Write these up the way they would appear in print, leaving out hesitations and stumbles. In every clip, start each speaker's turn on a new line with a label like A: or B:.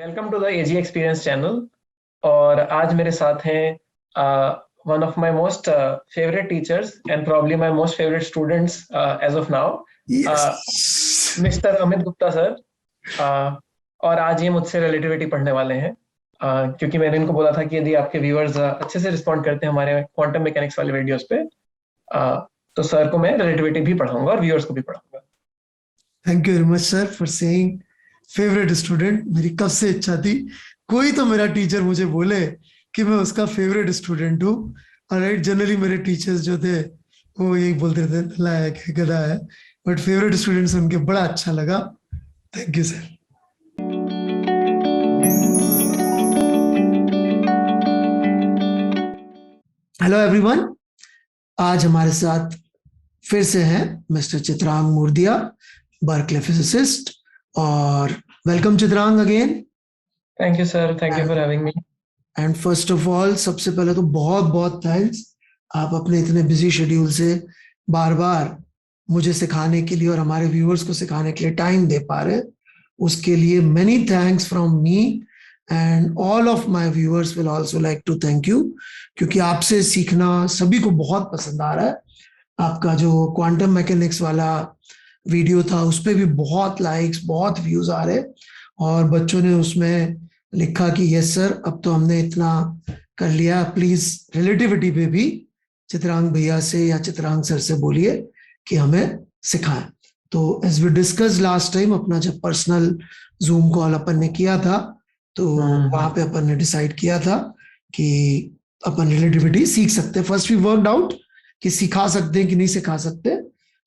A: Welcome to the AG experience channel. और आज मेरे साथ हैं one of my most favourite teachers and probably my most favourite students as of now,
B: Yes.
A: Mister Amit Gupta sir. और आज ये मुझसे रिलेटिविटी पढ़ने वाले हैं, क्योंकि मैंने इनको बोला था कि यदि आपके व्यूअर्स अच्छे से रिस्पॉन्ड करते हैं हमारे क्वांटम मैकेनिक्स वाले वीडियोस पे, तो सर को मैं रिलेटिविटी भी पढ़ाऊंगा और व्यूअर्स को भी पढ़ाऊंगा।
B: Thank you very much, sir, for saying favorite student. मेरी कब से इच्छा थी कोई तो मेरा टीचर मुझे बोले कि मैं उसका फेवरेट स्टूडेंट हूँ। राइट, जनरली मेरे टीचर्स जो थे वो यही बोलते थे नालायक है, गधा है, बट फेवरेट स्टूडेंट सुन के बड़ा अच्छा लगा। Thank you sir. Hello everyone, आज हमारे साथ फिर से हैं मिस्टर चित्रांग मूर्तिया, बर्कले फिजिसिस्ट। और welcome Chitrang again.
A: Thank you sir, thank you for having me.
B: And first of all, सबसे पहले तो बहुत बहुत थैंक्स, आप अपने इतने बिजी शेड्यूल से बार बार मुझे सिखाने के लिए और हमारे व्यूअर्स को सिखाने के लिए टाइम दे पा रहे, उसके लिए many thanks from me and all of my viewers will also like to thank you, क्योंकि आपसे सीखना सभी को बहुत पसंद आ रहा है। आपका जो क्वांटम मैकेनिक्स वाला वीडियो था उस पर भी बहुत लाइक्स, बहुत व्यूज आ रहे, और बच्चों ने उसमें लिखा कि यस सर, अब तो हमने इतना कर लिया, प्लीज रिलेटिविटी पे भी चित्रांग भैया से या चित्रांग सर से बोलिए कि हमें सिखाएं। तो as we discuss last time, अपना जब पर्सनल जूम कॉल अपन ने किया था तो वहां पे अपन ने डिसाइड किया था कि अपन रिलेटिविटी सीख सकते हैं। फर्स्ट वी वर्कड आउट कि सिखा सकते हैं कि नहीं सिखा सकते,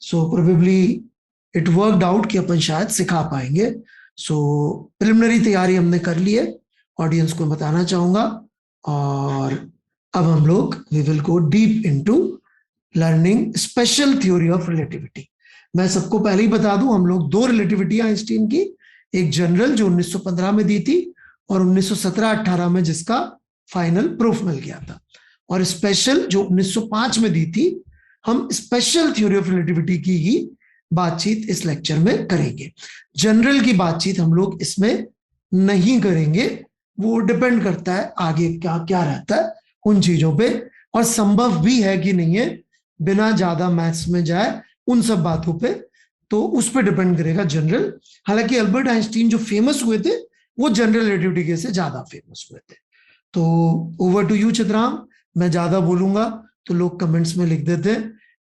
B: so probably it worked out कि अपन शायद सिखा पाएंगे। सो प्रिलिमिनरी तैयारी हमने कर ली है, ऑडियंस को बताना चाहूंगा। और अब हम लोग we will go deep into learning special theory of relativity. मैं सबको पहले ही बता दूं, हम लोग दो रिलेटिविटी आइंस्टीन की, एक जनरल जो 1915 में दी थी और 1917-18 में जिसका फाइनल प्रूफ मिल गया था, और स्पेशल जो 1905 में दी थी। हम स्पेशल थ्योरी ऑफ रिलेटिविटी की ही बातचीत इस लेक्चर में करेंगे। जनरल की बातचीत हम लोग इसमें नहीं करेंगे, वो डिपेंड करता है आगे क्या क्या रहता है उन चीजों पे, और संभव भी है कि नहीं है बिना ज्यादा मैथ्स में जाए उन सब बातों पे, तो उस पर डिपेंड करेगा जनरल। हालांकि अल्बर्ट आइंस्टीन जो फेमस हुए थे वो जनरल रिलेटिविटी के से ज्यादा फेमस हुए थे। तो ओवर टू यू चित्रांग। मैं ज्यादा बोलूंगा तो लोग कमेंट्स में लिख देते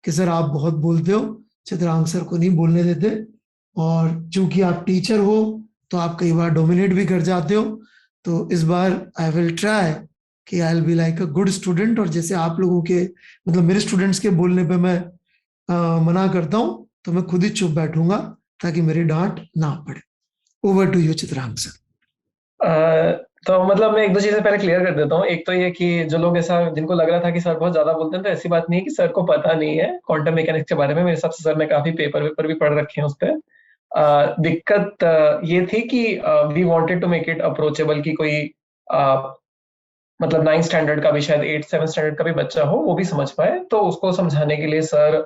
B: कि सर आप बहुत बोलते हो, चित्रांग सर को नहीं बोलने देते, और चूंकि आप टीचर हो तो आप कई बार डोमिनेट भी कर जाते हो। तो इस बार आई विल ट्राई कि I will be like a good student, और जैसे आप लोगों के मतलब मेरे स्टूडेंट्स के बोलने पे मैं मना करता हूं तो मैं खुद ही चुप बैठूंगा ताकि मेरी डांट ना पड़े। Over to you Chitrang sir.
A: तो मतलब मैं एक दो चीजें पहले क्लियर कर देता हूँ। एक तो ये कि जो लोग ऐसा जिनको लग रहा था कि सर बहुत ज्यादा बोलते हैं, तो ऐसी बात नहीं है कि सर को पता नहीं है क्वांटम मैकेनिक्स के बारे में। मेरे हिसाब से सर ने काफी पेपर भी पढ़ रखे हैं उस पर। दिक्कत ये थी कि we wanted to make it approachable, कि कोई मतलब 9th स्टैंडर्ड का भी, शायद 8th 7th स्टैंडर्ड का भी बच्चा हो वो भी समझ पाए। तो उसको समझाने के लिए सर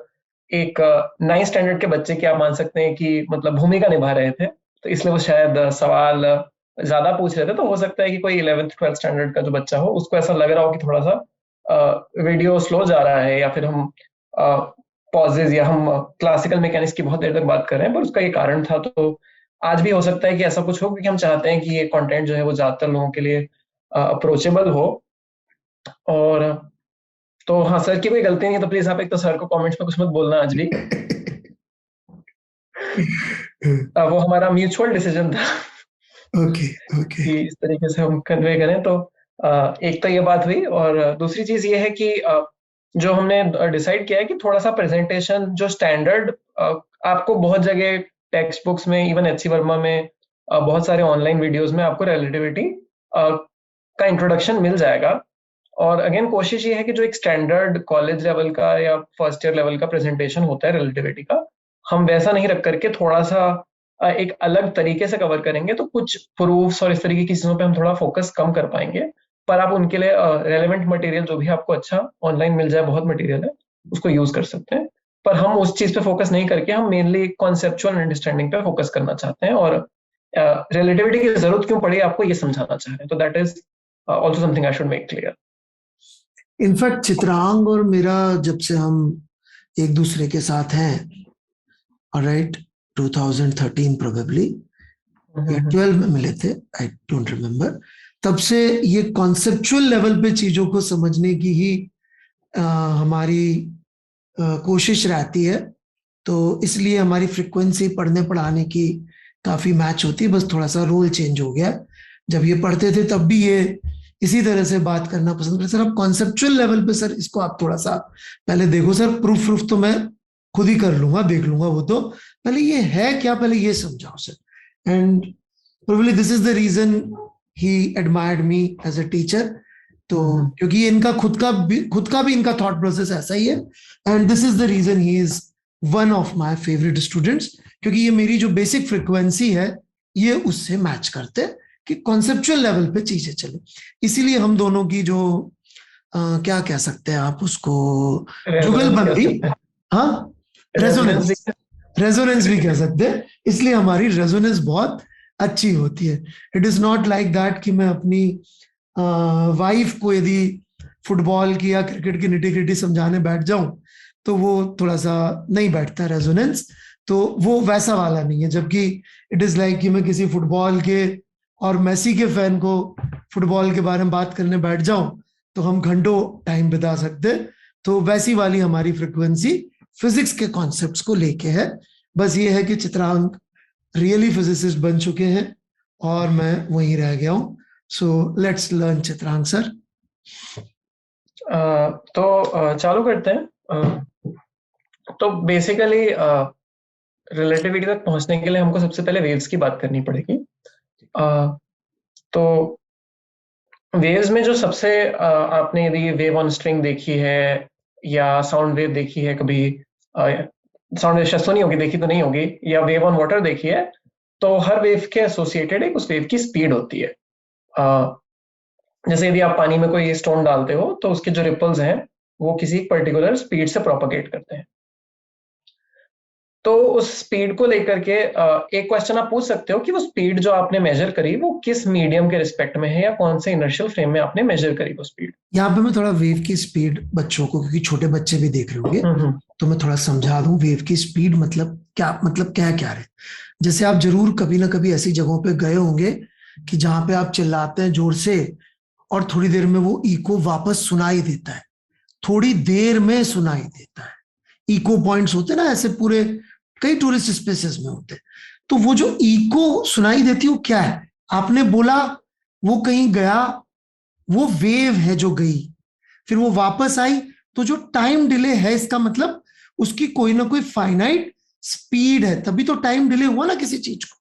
A: एक 9th स्टैंडर्ड के बच्चे की आप मान सकते हैं कि मतलब भूमिका निभा रहे थे। तो इसलिए वो शायद सवाल ज्यादा पूछ रहे थे। तो हो सकता है कि कोई 11th 12th स्टैंडर्ड का जो बच्चा हो उसको ऐसा लग रहा हो कि थोड़ा सा वीडियो स्लो जा रहा है, या फिर हम पॉजेज या हम क्लासिकल मैकेनिक्स की बहुत देर तक बात कर रहे हैं, पर उसका ये कारण था। तो आज भी हो सकता है कि ऐसा कुछ हो, क्योंकि हम चाहते हैं कि ये कंटेंट जो है वो ज्यादातर लोगों के लिए अप्रोचेबल हो। और तो हाँ, सर की कोई गलती नहीं है, तो प्लीज आप एक तो सर को कमेंट्स में कुछ मत बोलना आज भी। वो हमारा म्यूचुअल डिसीजन था
B: ओके ओके।
A: कि इस तरीके से हम कन्वे करें। तो एक तो ये बात हुई, और दूसरी चीज ये है कि जो हमने डिसाइड किया है कि थोड़ा सा प्रेजेंटेशन जो स्टैंडर्ड आपको बहुत जगह टेक्स्ट बुक्स में, इवन एच सी वर्मा में, बहुत सारे ऑनलाइन वीडियोस में आपको रिलेटिविटी का इंट्रोडक्शन मिल जाएगा। और अगेन कोशिश ये है कि जो एक स्टैंडर्ड कॉलेज लेवल का या फर्स्ट ईयर लेवल का प्रेजेंटेशन होता है रिलेटिविटी का, हम वैसा नहीं रख करके थोड़ा सा एक अलग तरीके से कवर करेंगे। तो कुछ प्रूफ्स और इस तरीके की चीजों पे हम थोड़ा फोकस कम कर पाएंगे। पर आप उनके लिए रेलेवेंट मटेरियल जो भी आपको अच्छा ऑनलाइन मिल जाए, बहुत मटेरियल है, उसको यूज कर सकते हैं। पर हम उस चीज पे फोकस नहीं करके हम मेनली कॉन्सेप्चुअल अंडरस्टैंडिंग पे फोकस करना चाहते हैं। और रिलेटिविटी की जरूरत क्यों पड़ी आपको ये समझाना चाह रहे हैं, तो that is also something I should make clear.
B: In fact Chitrang और मेरा जब से हम एक दूसरे के साथ हैं, राइट, 2013 प्रोबेबली या 12 में मिले थे, आई डोंट रिमेम्बर, तब से ये कॉन्सेप्चुअल लेवल पे चीजों को समझने की ही हमारी कोशिश रहती है। तो इसलिए हमारी फ्रिक्वेंसी पढ़ने पढ़ाने की काफी मैच होती है, बस थोड़ा सा रोल चेंज हो गया। जब ये पढ़ते थे तब भी ये इसी तरह से बात करना पसंद करते। सर अब कॉन्सेप्चुअल लेवल पे सर इसको आप थोड़ा सा पहले देखो सर, प्रूफ तो मैं खुद ही कर लूंगा, देख लूंगा वो तो, पहले ये है क्या, पहले ये समझाओ sir. And probably this is the reason he admired me as a teacher. तो क्योंकि इनका खुद का भी इनका थॉट प्रोसेस ऐसा ही है, and this is the reason he is one of my favourite students, क्योंकि ये मेरी जो बेसिक फ्रिक्वेंसी है ये उससे मैच करते कि कॉन्सेप्चुअल लेवल पे चीजें चले। इसीलिए हम दोनों की जो क्या कह सकते हैं आप उसको, जुगलबंदी, हाँ, रेजोनेंस भी कह सकते हैं। इसलिए हमारी रेजोनेंस बहुत अच्छी होती है। It is not like that कि मैं अपनी वाइफ को यदि फुटबॉल की या क्रिकेट की निटी ग्रिटी समझाने बैठ जाऊं तो वो थोड़ा सा नहीं बैठता रेजोनेंस, तो वो वैसा वाला नहीं है। जबकि इट इज लाइक कि मैं किसी फुटबॉल के और मेसी के फैन को फुटबॉल के बारे में बात करने बैठ जाऊं तो हम घंटों टाइम बिता सकते। तो वैसी वाली हमारी फ्रिक्वेंसी फिजिक्स के कॉन्सेप्ट्स को लेके है। बस ये है कि चित्रांक रियली फिजिसिस्ट बन चुके हैं और मैं वहीं रह गया हूं। So let's learn Chitrank sir.
A: तो चालू करते हैं। तो बेसिकली रिलेटिविटी तक पहुंचने के लिए हमको सबसे पहले वेव्स की बात करनी पड़ेगी। तो वेव्स में जो सबसे आपने यदि वेव ऑन स्ट्रिंग देखी है या साउंड वेव देखी है कभी, साउंड वेव शायद सुनी होगी, देखी तो नहीं होगी, या वेव ऑन वाटर देखी है, तो हर वेव के एसोसिएटेड एक उस वेव की स्पीड होती है। जैसे यदि आप पानी में कोई स्टोन डालते हो तो उसके जो रिपल्स हैं वो किसी पर्टिकुलर स्पीड से प्रोपगेट करते हैं। तो उस स्पीड को लेकर के एक क्वेश्चन आप पूछ सकते हो कि वो स्पीड जो आपने मेजर करी वो किस मीडियम के रिस्पेक्ट में है या कौन से इनर्शियल फ्रेम में आपने मेजर करी वो स्पीड।
B: यहाँ पे मैं थोड़ा वेव की स्पीड बच्चों को, क्योंकि छोटे बच्चे भी देख रहे होंगे, तो मैं थोड़ा समझा दूं वेव की स्पीड मतलब क्या क्या है। जैसे आप जरूर कभी ना कभी ऐसी जगहों पे गए होंगे कि जहां पे आप चिल्लाते हैं जोर से और थोड़ी देर में वो इको वापस सुनाई देता है, थोड़ी देर में सुनाई देता है। इको पॉइंट्स होते हैं ना ऐसे, पूरे कई टूरिस्ट स्पेसेस में होते हैं। तो वो जो इको सुनाई देती है वो क्या है, आपने बोला वो कहीं गया, वो वेव है जो गई, फिर वो वापस आई, तो जो टाइम डिले है इसका मतलब उसकी कोई ना कोई फाइनाइट स्पीड है, तभी तो टाइम डिले हुआ ना किसी चीज को।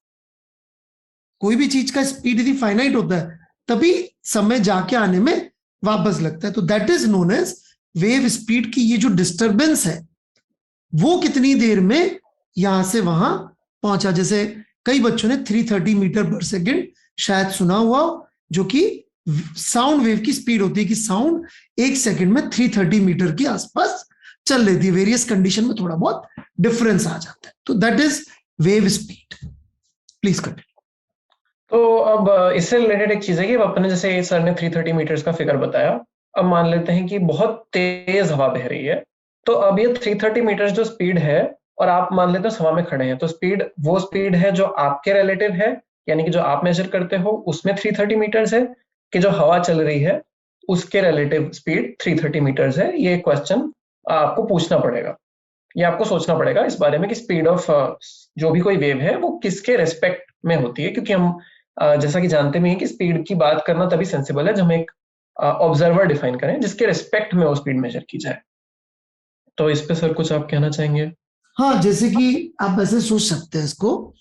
B: कोई भी चीज का स्पीड यदि फाइनाइट होता है तभी समय जाके आने में वापस लगता है। तो that is known as wave speed की ये जो डिस्टरबेंस है वो कितनी देर में यहां से वहां पहुंचा। जैसे कई बच्चों ने 330 मीटर पर सेकेंड शायद सुना हुआ, जो कि साउंड वेव की स्पीड होती है कि साउंड एक सेकंड में 330 मीटर के आसपास चल लेती है। वेरियस कंडीशन में थोड़ा बहुत डिफरेंस आ जाता है। तो that is wave speed. Please continue.
A: तो अब इससे रिलेटेड एक चीज है कि अपने जैसे सर ने 330 मीटर्स का फिगर बताया, अब मान लेते हैं कि बहुत तेज हवा बह रही है, तो अब ये 330 मीटर्स जो स्पीड है और आप मान लेते हैं हवा में खड़े हैं, तो स्पीड वो स्पीड है जो आपके रिलेटिव है, यानी कि जो आप मेजर करते हो उसमें 330 मीटर्स है, कि जो हवा चल रही है उसके रिलेटिव स्पीड 330 मीटर्स है। ये क्वेश्चन आपको पूछना पड़ेगा, ये आपको सोचना पड़ेगा इस बारे में कि स्पीड ऑफ जो भी कोई वेव है वो किसके रेस्पेक्ट में होती है, क्योंकि हम जैसा कि जानते भी हैं कि स्पीड की बात करना तभी सेंसिबल है जब हम एक ऑब्जर्वर डिफाइन करें जिसके रेस्पेक्ट में वो स्पीड मेजर की जाए। तो इस पे सर कुछ आप कहना चाहेंगे?
B: हाँ, जैसे कि आप ऐसे सोच सकते हैं इसको,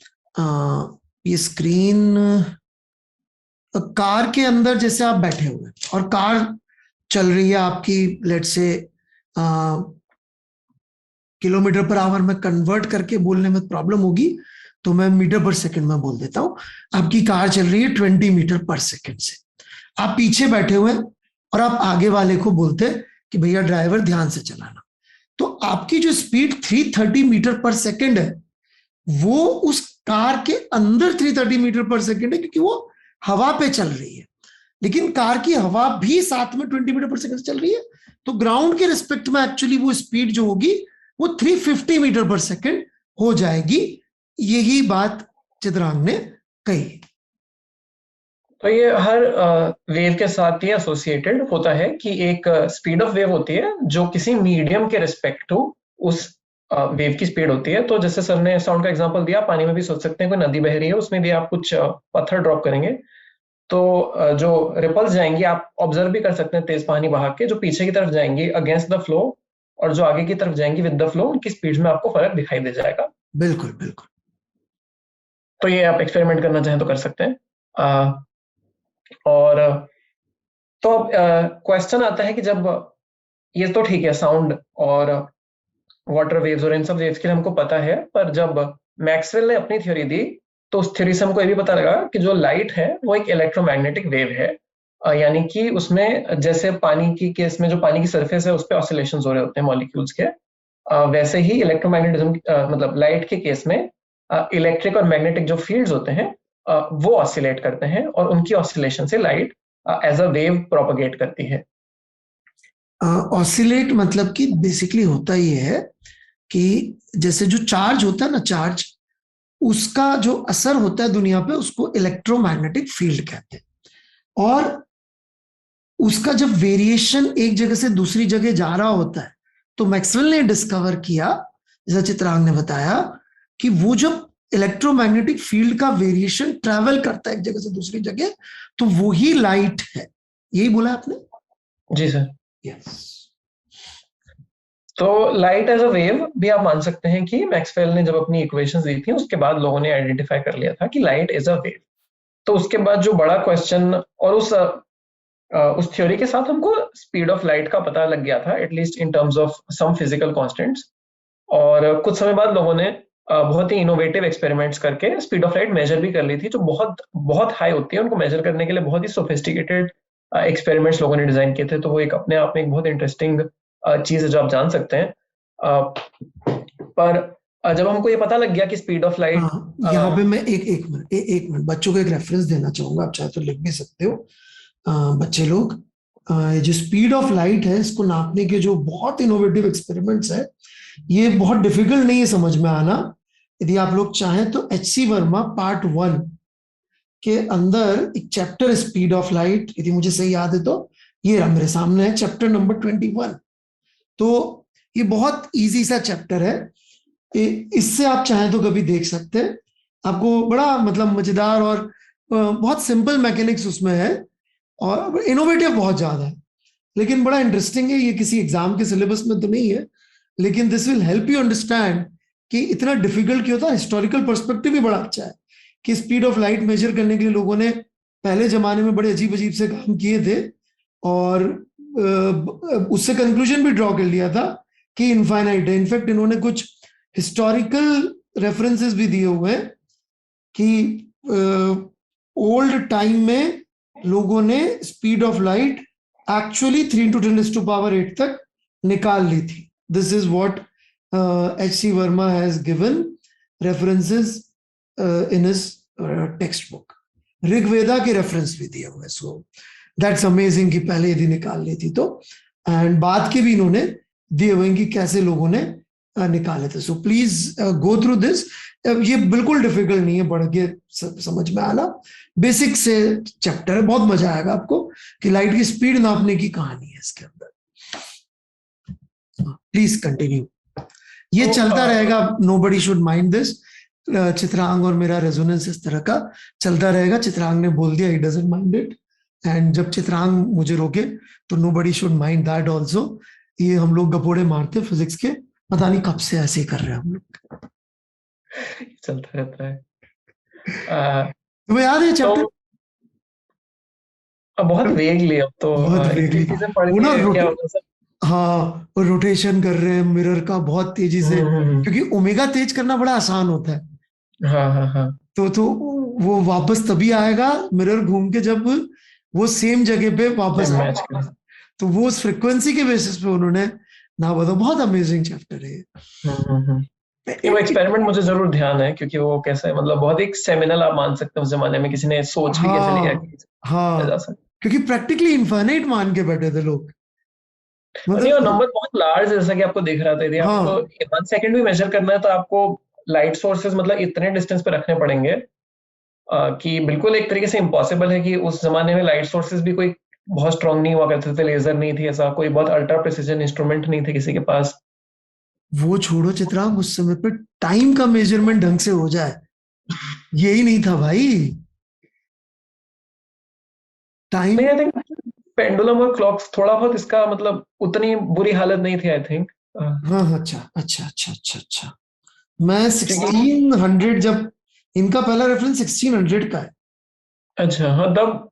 B: ये स्क्रीन कार के अंदर जैसे आप बैठे हुए और कार चल रही है आपकी, लेट से किलोमीटर पर आवर में कन्वर्ट करके बोलने में प्रॉब्लम होगी तो मैं मीटर पर सेकंड में बोल देता हूं। आपकी कार चल रही है 20 मीटर पर सेकंड से, आप पीछे बैठे हुए और आप आगे वाले को बोलते कि भैया ड्राइवर ध्यान से चलाना, तो आपकी जो स्पीड 330 मीटर पर सेकंड है वो उस कार के अंदर 330 मीटर पर सेकेंड है, क्योंकि वो हवा पे चल रही है, लेकिन कार की हवा भी साथ में 20 मीटर पर सेकेंड चल रही है, तो ग्राउंड के रिस्पेक्ट में एक्चुअली वो स्पीड जो होगी वो 350 मीटर पर सेकेंड हो जाएगी। यही बात चित्रांग ने कही।
A: तो ये हर वेव के साथ ही एसोसिएटेड होता है कि एक स्पीड ऑफ वेव होती है जो किसी मीडियम के रिस्पेक्ट टू उस वेव की स्पीड होती है। तो जैसे सर ने साउंड का एग्जांपल दिया, पानी में भी सोच सकते हैं, कोई नदी बह रही है, उसमें भी आप कुछ पत्थर ड्रॉप करेंगे तो जो रिपल्स जाएंगी आप ऑब्जर्व भी कर सकते हैं तेज पानी बहा के, जो पीछे की तरफ जाएंगी अगेंस्ट द फ्लो और जो आगे की तरफ जाएंगी विद द फ्लो, उनकी स्पीड में आपको फर्क दिखाई दे जाएगा।
B: बिल्कुल बिल्कुल।
A: तो ये आप एक्सपेरिमेंट करना चाहें तो कर सकते हैं। और तो अब क्वेश्चन आता है कि जब ये तो ठीक है, साउंड और वाटर वेव्स और इन सब वेव्स के लिए हमको पता है, पर जब मैक्सवेल ने अपनी थ्योरी दी तो उस थ्योरी से हमको ये भी पता लगा कि जो लाइट है वो एक इलेक्ट्रोमैग्नेटिक वेव है। यानी कि उसमें जैसे पानी की केस में जो पानी की सरफेस है उस पर ऑसिलेशंस हो रहे होते हैं मॉलिक्यूल्स के, वैसे ही इलेक्ट्रोमैग्नेटिज्म मतलब लाइट के केस में इलेक्ट्रिक और मैग्नेटिक जो फील्ड्स होते हैं वो ऑसिलेट करते हैं और उनकी ऑसिलेशन से light as a wave propagate करती है।
B: ऑसिलेट मतलब कि बेसिकली होता ही है कि जैसे जो चार्ज होता है ना, चार्ज उसका जो असर होता है दुनिया पे उसको इलेक्ट्रोमैग्नेटिक फील्ड कहते हैं। और उसका जब वेरिएशन एक जगह से दूसरी जगह जा रहा होता है तो मैक्सवेल ने डिस्कवर किया, जैसा चित्रांग ने बताया, कि वो जब इलेक्ट्रोमैग्नेटिक फील्ड का वेरिएशन ट्रैवल करता है एक जगह से दूसरी जगह तो वो ही लाइट है। यही बोला आपने?
A: जी सर।
B: यस।
A: तो लाइट एज अ वेव भी आप मान सकते हैं कि मैक्सवेल ने जब अपनी इक्वेशंस दी थी उसके बाद लोगों ने आइडेंटिफाई कर लिया था कि लाइट इज अ वेव। तो उसके बाद जो बड़ा क्वेश्चन और उस थ्योरी के साथ हमको स्पीड ऑफ लाइट का पता लग गया था, at least in terms of some physical constants. और कुछ समय बाद लोगों ने बहुत ही इनोवेटिव एक्सपेरिमेंट्स करके स्पीड ऑफ लाइट मेजर भी कर ली थी, जो बहुत बहुत हाई होती है। उनको मेजर करने के लिए बहुत ही सोफिस्टिकेटेड एक्सपेरिमेंट्स लोगों ने डिजाइन किए थे। तो वो एक अपने आप में एक बहुत इंटरेस्टिंग चीज है जो आप जान सकते हैं। पर जब हमको ये पता लग गया कि स्पीड ऑफ लाइट,
B: यहाँ पे मैं एक मिनट बच्चों को एक रेफरेंस देना चाहूंगा, आप चाहे तो लिख भी सकते हो। बच्चे लोग, जो स्पीड ऑफ लाइट है इसको नापने के जो बहुत इनोवेटिव एक्सपेरिमेंट्स है, ये बहुत डिफिकल्ट नहीं है समझ में आना। यदि आप लोग चाहें तो H.C. वर्मा पार्ट 1 के अंदर एक चैप्टर स्पीड ऑफ लाइट, यदि मुझे सही याद है तो ये रहा मेरे सामने है, चैप्टर नंबर 21। तो ये बहुत इजी सा चैप्टर है, इससे आप चाहें तो कभी देख सकते हैं। आपको बड़ा मतलब मजेदार और बहुत सिंपल मैकेनिक्स उसमें है और इनोवेटिव बहुत ज्यादा है, लेकिन बड़ा इंटरेस्टिंग है। ये किसी एग्जाम के सिलेबस में तो नहीं है, लेकिन this will help you understand कि इतना डिफिकल्ट क्यों था। हिस्टोरिकल पर्सपेक्टिव भी बड़ा अच्छा है कि स्पीड ऑफ लाइट मेजर करने के लिए लोगों ने पहले जमाने में बड़े अजीब अजीब से काम किए थे और उससे कंक्लूजन भी ड्रॉ कर लिया था कि इनफाइनाइट है। इनफैक्ट इन्होंने कुछ हिस्टोरिकल रेफरेंसेस भी दिए हुए हैं कि ओल्ड टाइम में लोगों ने speed of light actually 3 to 10⁸ तक निकाल ली थी। This is what H.C. Verma has given references in his text book. Rigveda के रेफरेंस भी दिए हुए, सो दैट्स अमेजिंग कि पहले यदि निकाल ली थी तो, एंड बाद के भी इन्होंने दिए हुए कि कैसे लोगों ने निकाले थे। So please go through this. ये बिल्कुल डिफिकल्ट नहीं है, बढ़ के समझ में आना, बेसिक से चैप्टर है, बहुत मजा आएगा आपको कि लाइट की स्पीड नापने की कहानी है इसके अंदर। प्लीज कंटिन्यू, ये चलता रहेगा, nobody should mind this. Chitrang और मेरा रेजोनेंस इस तरह का चलता रहेगा। चित्रांग ने बोल दिया he doesn't mind it, and जब चित्रांग मुझे रोके तो nobody should mind that also. ये हम लोग गपोड़े मारते फिजिक्स के, पता नहीं कब से ऐसे ही कर रहे हैं हम लोग,
A: चलता रहता है।
B: तुम्हें याद है चैप्टर?
A: बहुत वेगली, अब तो
B: बहुत वेगली
A: चीजें पढ़
B: वो ना
A: के क्या होगा सर।
B: हाँ, और रोटेशन कर रहे हैं मिरर का बहुत तेजी से, क्योंकि ओमेगा तेज करना बड़ा आसान होता है।
A: हाँ हाँ हाँ।
B: तो वो वापस तभी आएगा मिरर घूम के जब वो सेम जगह पे वापस
A: मैच
B: आएगा। तो वो उस फ्रिक्वेंसी के बेसिस पे उन्होंने ना बताओ, बहुत अमेजिंग चैप्टर है।
A: ये वो एक्सपेरिमेंट मुझे जरूर ध्यान है, क्योंकि वो कैसा है, मतलब बहुत एक सेमिनल आप मान सकते हैं उस जमाने में, किसी ने सोच भी कैसे लिया
B: हाँ
A: कि किया जा
B: हाँ,
A: सकता
B: क्योंकि प्रैक्टिकली इनफाइनाइट मान के बैठे थे लोग,
A: है। नहीं, और
B: मतलब।
A: नंबर बहुत लार्ज है, जैसा कि आपको दिख रहा था, यदि आपको
B: हाँ
A: 1 सेकंड भी मेजर करना है तो आपको लाइट सोर्सेज मतलब इतने डिस्टेंस पे रखने पड़ेंगे कि बिल्कुल एक तरीके से इम्पॉसिबल है कि उस जमाने में लाइट सोर्सेज भी कोई बहुत स्ट्रांग नहीं हुआ करते थे, लेजर नहीं थी, ऐसा कोई बहुत अल्ट्रा प्रिसिजन इंस्ट्रूमेंट नहीं थे किसी के पास।
B: वो छोड़ो चित्रांग, उस समय पे टाइम का मेजरमेंट ढंग से हो जाए, यही नहीं था भाई।
A: नहीं,
B: टाइम।
A: आई थिंक पेंडुलम और क्लॉक्स थोड़ा बहुत इसका मतलब उतनी बुरी हालत नहीं थी, आई थिंक।
B: हाँ हाँ, अच्छा अच्छा अच्छा अच्छा अच्छा। मैं
A: क्योंकि
B: 1600 जब, इनका पहला रेफरेंस 1600 का है।
A: अच्छा, हाँ, तब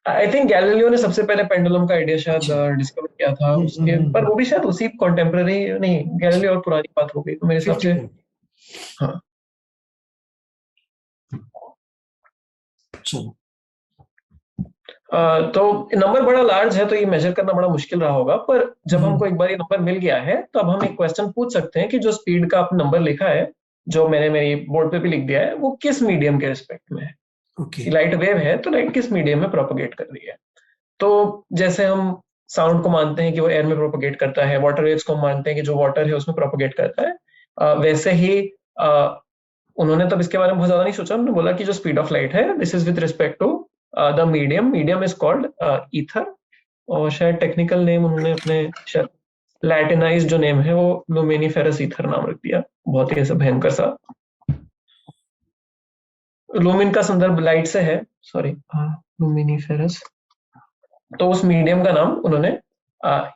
A: आई थिंक गैलीलियो ने सबसे पहले पेंडुलम का आइडिया शायद
B: अच्छा।
A: डिस्कवर किया था उसके, पर वो भी शायद उसी कॉन्टेम्पररी, नहीं,
B: अच्छा,
A: गैलीलियो और पुरानी बात हो गई तो मेरे हिसाब से।
B: 51।
A: हाँ।
B: चलो।
A: तो नंबर बड़ा लार्ज है तो ये मेजर करना बड़ा मुश्किल रहा होगा, पर जब
B: हम्म,
A: हमको एक बार ये नंबर मिल गया है तो अब हम एक क्वेश्चन पूछ सकते हैं कि जो स्पीड का आपने नंबर लिखा है, जो मैंने मेरी बोर्ड पे भी लिख दिया है, वो किस मीडियम के रिस्पेक्ट में है।
B: ओके।
A: कि लाइट वेव है तो लाइट किस मीडियम में प्रोपोगेट कर रही है। तो जैसे हम साउंड को मानते हैं कि वो एयर में प्रोपोगेट करता है, वाटर वेव्स को हम मानते हैं कि जो वाटर है उसमें प्रोपोगेट करता है, वैसे ही उन्होंने तब इसके बारे में बहुत ज्यादा नहीं सोचा, उन्होंने बोला कि जो स्पीड ऑफ लाइट है this is with respect to the medium, medium is called ether. और शायद टेक्निकल नेम उन्होंने अपने शायद लैटिनाइज जो नेम है वो लुमिनिफेरस ईथर नाम रख दिया, बहुत ही ऐसा भयंकर सा। लुमिन का संदर्भ लाइट से है, सॉरी, लुमिनिफेरस। तो उस मीडियम का नाम उन्होंने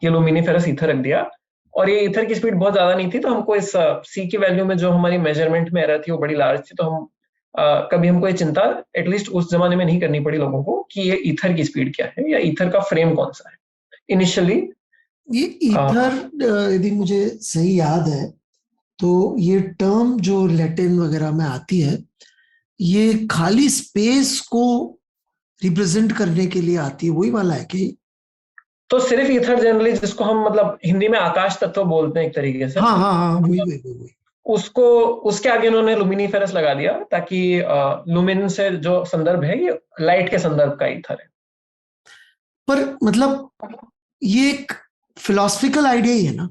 A: ये लुमिनिफेरस ईथर रख दिया। और ये ईथर की स्पीड बहुत ज्यादा नहीं थी, तो हमको इस सी की वैल्यू में जो हमारी मेजरमेंट में एरर थी वो बड़ी लार्ज थी, तो हम कभी हमको ये चिंता एटलीस्ट उस जमाने में नहीं करनी पड़ी लोगों को कि ये ईथर की स्पीड क्या है या ईथर का फ्रेम कौन सा है इनिशियली।
B: ये ईथर, यदि मुझे सही याद है, तो ये टर्म जो लैटिन वगैरह में आती है, ये खाली स्पेस को रिप्रेजेंट करने के लिए आती है, वही वाला है कि?
A: तो सिर्फ ईथर जनरली जिसको हम मतलब हिंदी में आकाश तत्व बोलते हैं एक तरीके से,
B: हाँ हाँ हाँ, वही वही वही वही।
A: उसको उसके आगे उन्होंने लुमिनिफेरस लगा दिया ताकि लुमिन से जो संदर्भ है ये लाइट के संदर्भ का ईथर है।
B: पर मतलब ये एक फिलोसफिकल आइडिया ही है ना?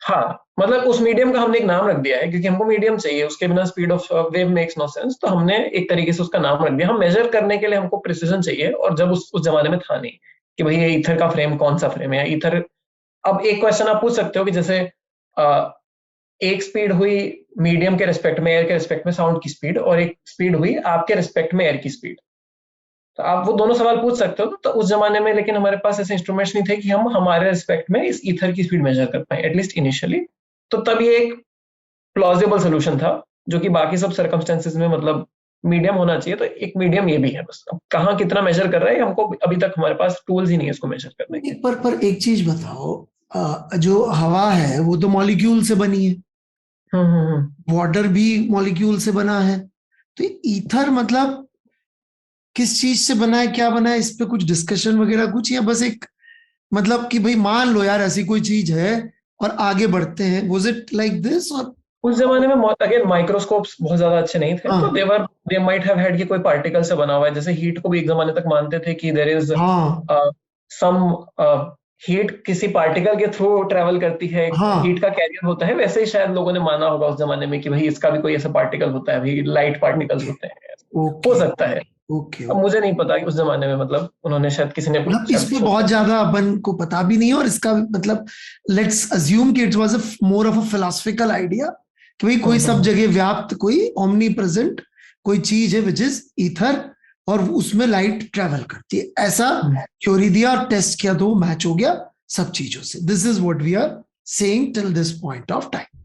A: हाँ, मतलब उस मीडियम का हमने एक नाम रख दिया है क्योंकि हमको मीडियम चाहिए, उसके बिना speed of wave makes no sense, तो हमने एक तरीके से उसका नाम रख दिया। हम मेजर करने के लिए हमको प्रिसिजन चाहिए, और जब उस जमाने में था नहीं कि भाई ये ईथर का फ्रेम कौन सा फ्रेम है ईथर। अब एक क्वेश्चन आप पूछ सकते हो कि जैसे अ, एक स्पीड हुई मीडियम के रिस्पेक्ट में, एयर के रिस्पेक्ट में साउंड की स्पीड, और एक स्पीड हुई आपके रिस्पेक्ट में एयर की स्पीड। तो आप वो दोनों सवाल पूछ सकते हो, तो उस जमाने में लेकिन हमारे पास ऐसे इंस्ट्रूमेंट्स नहीं थे कि हम हमारे रिस्पेक्ट में इस ईथर की स्पीड मेजर कर पाए, एटलीस्ट इनिशियली। तो तब ये एक प्लॉजिबल सोल्यूशन था, जो कि बाकी सब सर्कमस्टेंसेस में मतलब मीडियम होना चाहिए, तो एक मीडियम ये भी है। बस अब कहाँ कितना मेजर कर रहा है हमको अभी तक हमारे पास टूल्स ही नहीं है इसको मेजर करने के।
B: पर एक चीज बताओ, जो हवा है वो तो मॉलिक्यूल से बनी है, वाटर भी मॉलिक्यूल से बना है, तो ईथर मतलब किस चीज से बना है, क्या बना है, इस पे कुछ डिस्कशन वगैरह कुछ, या बस एक मतलब कि भाई मान लो यार ऐसी कोई चीज है और आगे बढ़ते हैं, वाज इट लाइक दिस और?
A: उस जमाने में अगेन माइक्रोस्कोप्स बहुत ज्यादा अच्छे नहीं थे, तो
B: हाँ
A: दे माइट हैव हैड कि कोई पार्टिकल से बना हुआ है। जैसे हीट को भी एक जमाने तक मानते थे कि देयर इज
B: हाँ
A: सम हीट किसी पार्टिकल के थ्रू ट्रेवल करती है, हीट
B: हाँ।
A: का कैरियर होता है, वैसे ही शायद लोगों ने माना होगा उस जमाने में कि भाई इसका भी कोई ऐसा पार्टिकल होता है, भाई लाइट पार्टिकल्स
B: ओके
A: होते हैं, हो
B: ओके
A: सकता है।
B: ओके
A: अब
B: ओके।
A: मुझे नहीं पता कि उस जमाने में मतलब उन्होंने शायद किसी ने
B: मतलब इस
A: शायद
B: पे
A: सोचा।
B: बहुत ज्यादा अपन को पता भी नहीं है, और इसका मतलब लेट्स अज्यूम कि it was a more of a philosophical idea, कि भाई कोई सब
A: हम्म।
B: जगह व्याप्त कोई ओमनी प्रेजेंट कोई चीज है विच इज ईथर, और उसमें लाइट ट्रेवल करती है, ऐसा थ्योरी दिया और टेस्ट किया तो मैच हो गया सब चीजों से। This is what we are saying till this point of time,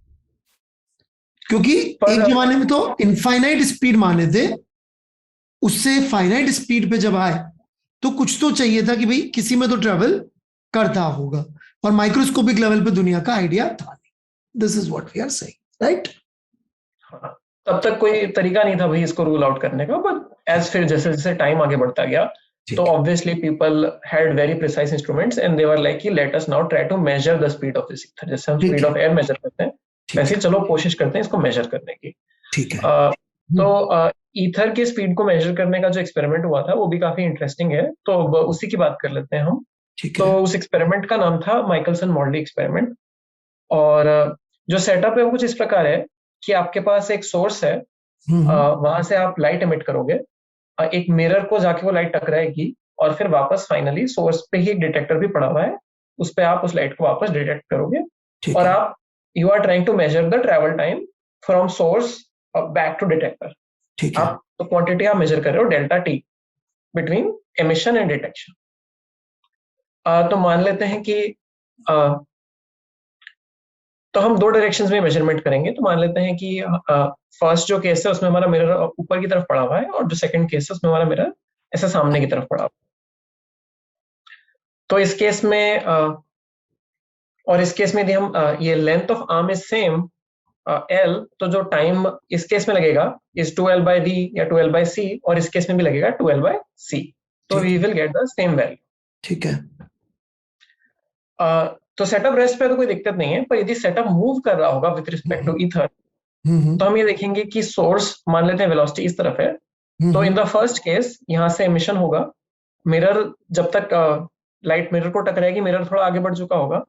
B: क्योंकि
A: पर
B: एक जमाने में तो इनफाइनाइट स्पीड माने थे, उससे फाइनाइट स्पीड पे जब आए तो कुछ तो चाहिए था कि भाई किसी में तो ट्रेवल करता होगा, और माइक्रोस्कोपिक लेवल पे दुनिया का आइडिया था। This is what we are saying, right?
A: हाँ, तब तक कोई तरीका नहीं था भाई इसको रूल आउट करने का, बट एज फिर जैसे जैसे टाइम आगे बढ़ता गया तो
B: ठीक है।
A: Obviously people had very precise instruments and they were like कि let us now try to measure the speed of this ether, जैसे हम
B: ठीक
A: स्पीड
B: है।
A: ऑफ एयर मेजर करते हैं
B: ठीक
A: वैसे
B: है।
A: चलो कोशिश करते हैं इसको मेजर करने की।
B: ठीक है।
A: अ, तो ईथर की स्पीड को मेजर करने का जो एक्सपेरिमेंट हुआ था वो भी काफी इंटरेस्टिंग है, तो अब उसी की बात कर लेते हैं हम।
B: ठीक
A: तो
B: है।
A: उस एक्सपेरिमेंट का नाम था माइकलसन मॉडली एक्सपेरिमेंट। और जो सेटअप है वो कुछ इस प्रकार है कि आपके पास एक सोर्स है,
B: हम्म।
A: वहां से आप लाइट एमिट करोगे, एक मिरर को जाके वो लाइट टकराएगी, और फिर वापस फाइनली सोर्स पे ही एक डिटेक्टर भी पड़ा हुआ है, उस पे आप उस लाइट को वापस डिटेक्ट करोगे।
B: ठीक
A: और
B: है।
A: आप you are trying to measure the travel time from source back to detector.
B: ठीक है।
A: आप तो क्वांटिटी आप मेजर कर रहे हो delta T between emission and detection. तो मान लेते हैं कि uh, तो हम दो डायरेक्शंस में मेजरमेंट करेंगे। तो मान लेते हैं कि फर्स्ट जो केस है उसमें हमारा मिरर ऊपर की तरफ पड़ा हुआ है, और जो सेकंड केस है उसमें हमारा मिरर ऐसा सामने की तरफ पड़ा हुआ है। तो इस केस में और इस केस में यदि हम ये length of arm is same L, तो जो टाइम इस केस में लगेगा इज 2L/V या 2L/C, और इस केस में भी लगेगा 2L/C। तो
B: ठीक
A: वी
B: है।
A: Will get the same value.
B: ठीक है।
A: तो सेटअप रेस्ट पे तो कोई दिक्कत नहीं है, पर यदि सेटअप मूव कर रहा होगा with respect to
B: hmm.
A: Ether, तो
B: हम्म।
A: हम ये देखेंगे कि सोर्स मान लेते हैं वेलोसिटी इस तरफ है। तो इन
B: हम्म।
A: द फर्स्ट केस यहाँ से एमिशन होगा, मिरर जब तक लाइट मिरर को टकराएगी मिरर थोड़ा आगे बढ़ चुका होगा,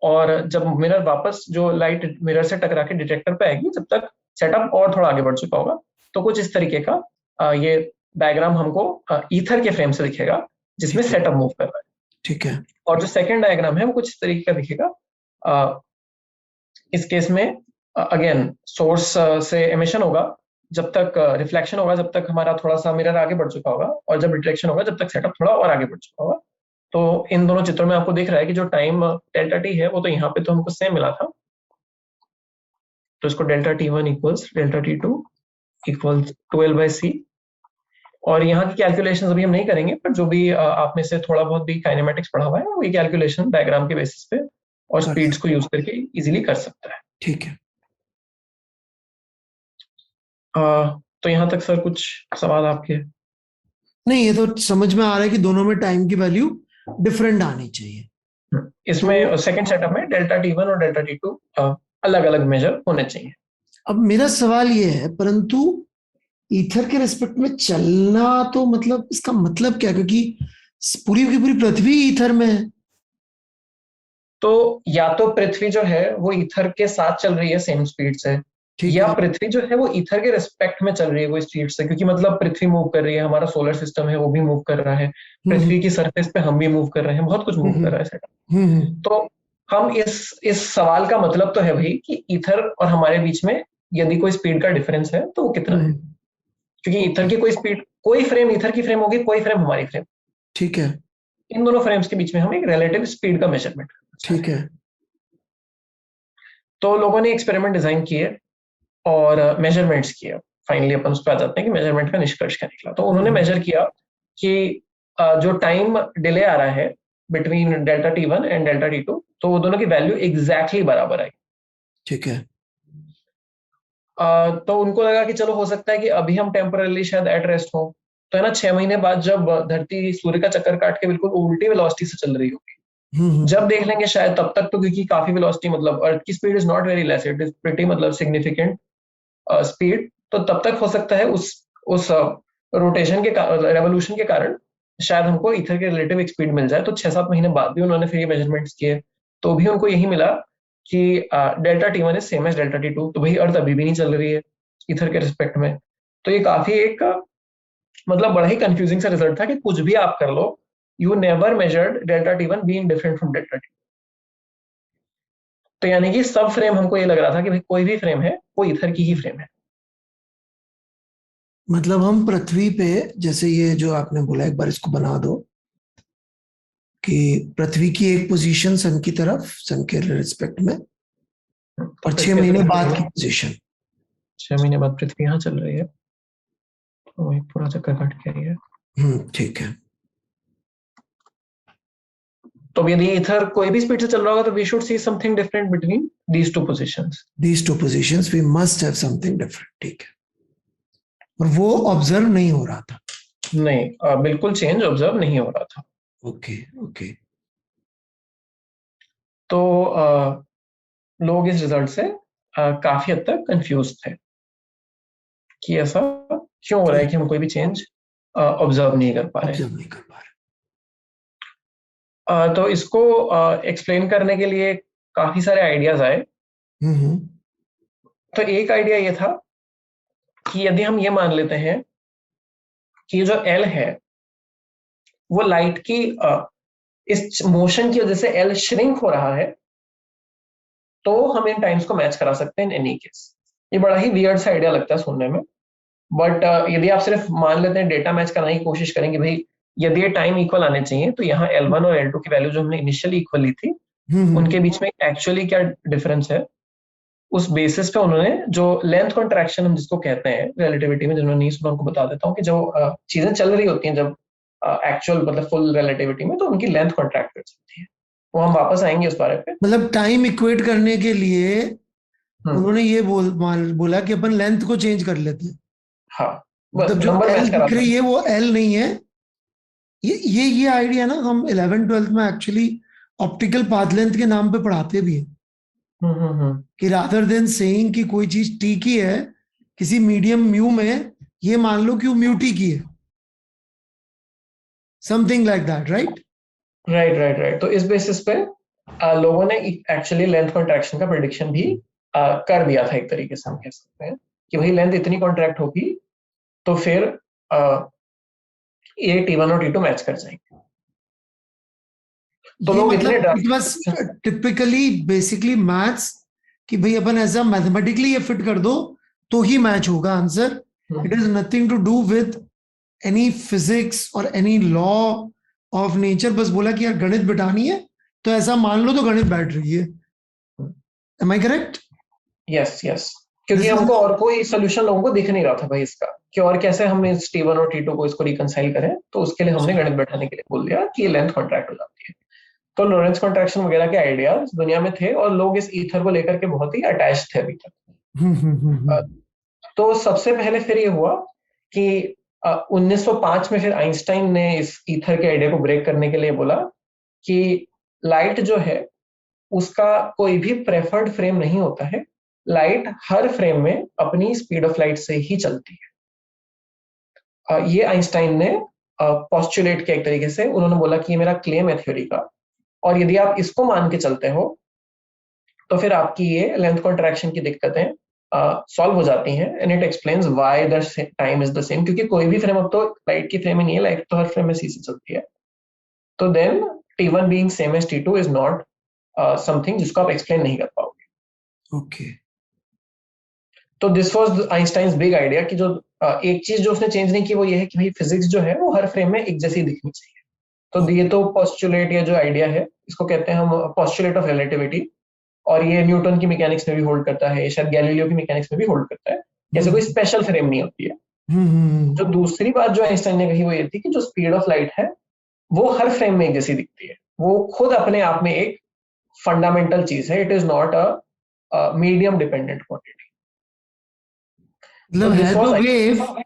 A: और जब मिरर वापस जो लाइट मिरर से टकरा के डिटेक्टर पे आएगी जब तक सेटअप और थोड़ा आगे बढ़ चुका होगा। तो कुछ इस तरीके का ये डायग्राम हमको ईथर के फ्रेम से दिखेगा जिसमें
B: ठीक है।
A: सेटअप मूव कर रहा है।
B: ठीक है।
A: और जो सेकंड डायग्राम है वो कुछ इस तरीके का दिखेगा। अ, इस केस में अगेन सोर्स से एमिशन होगा, जब तक रिफ्लेक्शन होगा जब तक हमारा थोड़ा सा मिरर आगे बढ़ चुका होगा, और जब डिटेक्शन होगा जब तक सेटअप थोड़ा और आगे बढ़ चुका होगा। तो इन दोनों चित्रों में आपको दिख रहा है कि जो टाइम डेल्टा टी है वो तो यहाँ पे तो हमको सेम मिला था। तो इसको delta T1 equals delta T2 equals 2L/C। और यहाँ की कैलकुलेशन अभी हम नहीं करेंगे, पर जो भी आप में से थोड़ा बहुत भी काइनेमेटिक्स पढ़ा हुआ है वो ये कैलकुलेशन डायग्राम के बेसिस पे और
B: कर
A: स्पीड्स को
B: सकते।
A: यूज करके इजीली कर सकता है।
B: ठीक है।
A: तो यहाँ तक सर कुछ सवाल आपके?
B: नहीं, ये तो समझ में आ रहा है कि दोनों में टाइम की वैल्यू डिफरेंट आनी चाहिए। तो
A: इसमें सेकंड सेटअप में डेल्टा T1 और डेल्टा T2 अलग अलग मेजर होने चाहिए।
B: अब मेरा सवाल ये है, परंतु ईथर के रिस्पेक्ट में चलना तो मतलब इसका मतलब क्या, क्योंकि पूरी की पूरी पृथ्वी ईथर में है।
A: तो या तो पृथ्वी जो है वो ईथर के साथ चल रही है सेम स्पीड से,
B: ठीक
A: या
B: है।
A: पृथ्वी जो है वो ईथर के रिस्पेक्ट में चल रही है वो स्पीड से, क्योंकि मतलब पृथ्वी मूव कर रही है, हमारा सोलर सिस्टम है वो भी मूव कर रहा है,
B: हम्म।
A: पृथ्वी की सरफेस पे हम भी मूव कर रहे हैं, बहुत कुछ मूव
B: हम्म।
A: कर रहा है सेटअप।
B: हम्म।
A: तो हम इस सवाल का मतलब तो है भाई कि ईथर और हमारे बीच में यदि कोई स्पीड का डिफरेंस है तो वो कितना है,
B: हम्म।
A: क्योंकि ईथर
B: ओके।
A: की कोई स्पीड, कोई फ्रेम ईथर की फ्रेम होगी, कोई फ्रेम हमारी फ्रेम,
B: ठीक है।
A: इन दोनों फ्रेम्स के बीच में हम एक रिलेटिव स्पीड का मेजरमेंट करना चाह रहे
B: ठीक
A: हैं।
B: है।
A: तो लोगों ने एक्सपेरिमेंट डिजाइन किए और मेजरमेंट्स किया। फाइनली अपन उस पर आ जाते हैं कि मेजरमेंट का निष्कर्ष क्या निकला। तो उन्होंने
B: हम्म।
A: मेजर किया कि जो टाइम डिले आ रहा है between delta T1 and delta T2, तो वो दोनों की वैल्यू एग्जैक्टली बराबर आई।
B: ठीक है।
A: तो उनको लगा कि चलो हो सकता है कि अभी हम टेम्परली शायद एट रेस्ट हो, तो है ना 6 महीने बाद जब धरती सूर्य का चक्कर काट के बिल्कुल उल्टी वेलोसिटी से चल रही होगी,
B: हम्म।
A: जब देख लेंगे शायद तब तक तो, क्योंकि काफी वेलोसिटी मतलब अर्थ की speed is not very less, it is pretty मतलब सिग्निफिकेंट स्पीड। तो तब तक हो सकता है उस रोटेशन के रेवोल्यूशन के कारण शायद हमको ईथर के रिलेटिव स्पीड मिल जाए। तो 6-7 महीने बाद भी उन्होंने फिर ये मेजरमेंट्स किए, तो भी उनको यही मिला कि delta T1 is same as delta T2। तो भाई अर्थ अभी भी नहीं चल रही है ईथर के रिस्पेक्ट में। तो ये काफी एक मतलब बड़ा ही कंफ्यूजिंग सा रिजल्ट था कि कुछ भी आप कर लो, you never measured delta T1 being different from delta T2। तो यानी कि सब फ्रेम हमको ये लग रहा था कि भाई कोई भी फ्रेम है वो ईथर की ही फ्रेम है।
B: मतलब हम पृथ्वी पे, जैसे ये जो आपने बोला, एक बार इसको बना दो कि पृथ्वी की एक पोजीशन सन की तरफ, सन के रिस्पेक्ट में, और
A: तो इस
B: छह
A: केस
B: महीने
A: में
B: बाद की पोजीशन।
A: 6 महीने बाद पृथ्वी यहाँ चल रही है, तो वही पूरा चक्कर काट के आई है।
B: ठीक है।
A: तो अब यदि इथर कोई भी स्पीड से चल रहा होगा तो we should see something different between these two positions.
B: These two positions we must have something different. ठीक है। और वो ऑब्जर्व नहीं हो रहा था।
A: नहीं, बिल्कुल चेंज ऑब्जर्व नहीं हो रहा था।
B: ओके। ओके।
A: तो लोग इस रिजल्ट से काफी हद तक कंफ्यूज थे कि ऐसा क्यों हो रहा है कि हम कोई भी चेंज ऑब्जर्व नहीं कर पा रहे।
B: ऑब्जर्व नहीं कर पा रहे।
A: तो इसको एक्सप्लेन करने के लिए काफी सारे आइडियाज आए।
B: हम्म।
A: तो एक आइडिया ये था कि यदि हम ये मान लेते हैं कि जो एल है वो लाइट की इस मोशन की वजह से एल श्रिंक हो रहा है, तो हम इन टाइम्स को मैच करा सकते हैं इन एनी केस। ये बड़ा ही वियर्ड सा आइडिया लगता है सुनने में, बट यदि आप सिर्फ मान लेते हैं डेटा मैच कराने की कोशिश करेंगे भाई यदि ये टाइम इक्वल आने चाहिए तो यहाँ L1 और L2 की वैल्यू जो हमने इनिशियली इक्वल ली थी उनके बीच में एक्चुअली क्या डिफरेंस है, उस बेसिस पे उन्होंने जो लेंथ कॉन्ट्रैक्शन हम जिसको कहते हैं रिलेटिविटी में, जिन्होंने नहीं सुना उनको बता देता हूँ कि जो चीजें चल रही होती हैं जब एक्चुअल मतलब फुल रिलेटिविटी में, तो उनकी लेंथ कॉन्ट्रैक्ट कर सकती है। वो हम वापस आएंगे उस बारे पे।
B: मतलब टाइम इक्वेट करने के लिए उन्होंने ये बोला कि अपन लेंथ को चेंज कर लेते हैं।
A: हाँ,
B: मतलब जो
A: नंबर
B: एल
A: मैच
B: दिख
A: कराते
B: रही
A: हैं।
B: है वो एल नहीं है। ये आइडिया ना हम 11th-12th में एक्चुअली ऑप्टिकल पाथ लेंथ के नाम पे पढ़ाते भी हैं कि रादर देन सेइंग कि कोई चीज टी की है किसी मीडियम म्यू में, ये मान लो कि वो म्यू टी की है, something like that, right?
A: Right. तो इस बेसिस पे लोगों ने एक्चुअली लेंथ कॉन्ट्रैक्शन का प्रेडिक्शन भी कर दिया था, एक तरीके से हम कह सकते हैं कि भाई लेंथ इतनी कॉन्ट्रैक्ट होगी तो फिर ये T1 और T2 मैच कर जाएंगे। तो
B: ये
A: लोग इतने
B: मतलब it was typically basically maths कि भाई अपन ऐसा मैथमेटिकली ये फिट कर दो तो ही मैच होगा answer. It is nothing to do with any physics और एनी लॉ ऑफ नेचर। बस बोला कि यार गणित बिठानी है तो ऐसा मान लो तो गणित बैठ रही है। एम आई करेक्ट?
A: यस, क्योंकि हमको और कोई सोल्यूशन लोगों को दिख नहीं रहा था भाई इसका कि और कैसे हम इस T1 और T2 को इसको रिकंसाइल करें, तो उसके लिए हमने गणित बैठाने के लिए बोल दिया कि ये लेंथ कॉन्ट्रैक्ट हो जाती है। तो लॉरेंस कॉन्ट्रैक्शन वगैरह के आइडियाज दुनिया में थे और लोग इस ईथर को लेकर के बहुत ही अटैच थे अभी तक। तो सबसे पहले फिर ये हुआ कि 1905 में फिर आइंस्टाइन ने इस ईथर के आइडिया को ब्रेक करने के लिए बोला कि लाइट जो है उसका कोई भी प्रेफर्ड फ्रेम नहीं होता है, लाइट हर फ्रेम में अपनी स्पीड ऑफ लाइट से ही चलती है। ये आइंस्टाइन ने पोस्टुलेट किया एक तरीके से। उन्होंने बोला कि ये मेरा क्लेम है थ्योरी का, और यदि आप इसको मान के चलते हो तो फिर आपकी ये लेंथ कॉन्ट्रैक्शन की दिक्कतें सॉल्व हो जाती हैं, and it explains why the time is the same. क्योंकि कोई भी फ्रेम अब तो लाइट की फ्रेम ही नहीं है, लाइट तो हर फ्रेम में सी से चलती है। तो then T1 being same as T2 is not something जिसको आप एक्सप्लेन नहीं कर पाओगे।
B: ओके।
A: तो this was Einstein's big idea कि जो एक चीज जो उसने चेंज नहीं की वो ये है कि भाई फिजिक्स जो है वो हर फ्रेम में एक जैसी दिखनी चाहिए। तो ये तो पोस्टुलेट या जो आइडिया है इसको कहते हैं हम पोस्टुलेट ऑफ रिलेटिविटी, और ये न्यूटन की मैकेनिक्स में भी होल्ड करता है, शायद गैलीलियो की मैकेनिक्स में भी होल्ड करता है। जैसे कोई स्पेशल फ्रेम नहीं होती है। जो दूसरी बात जो आइंस्टाइन ने कही वो ये थी कि जो स्पीड ऑफ लाइट है वो हर फ्रेम में एक जैसी दिखती है, वो खुद अपने आप में एक फंडामेंटल चीज है, it is not a medium dependent quantity.
B: मतलब है तो वेव,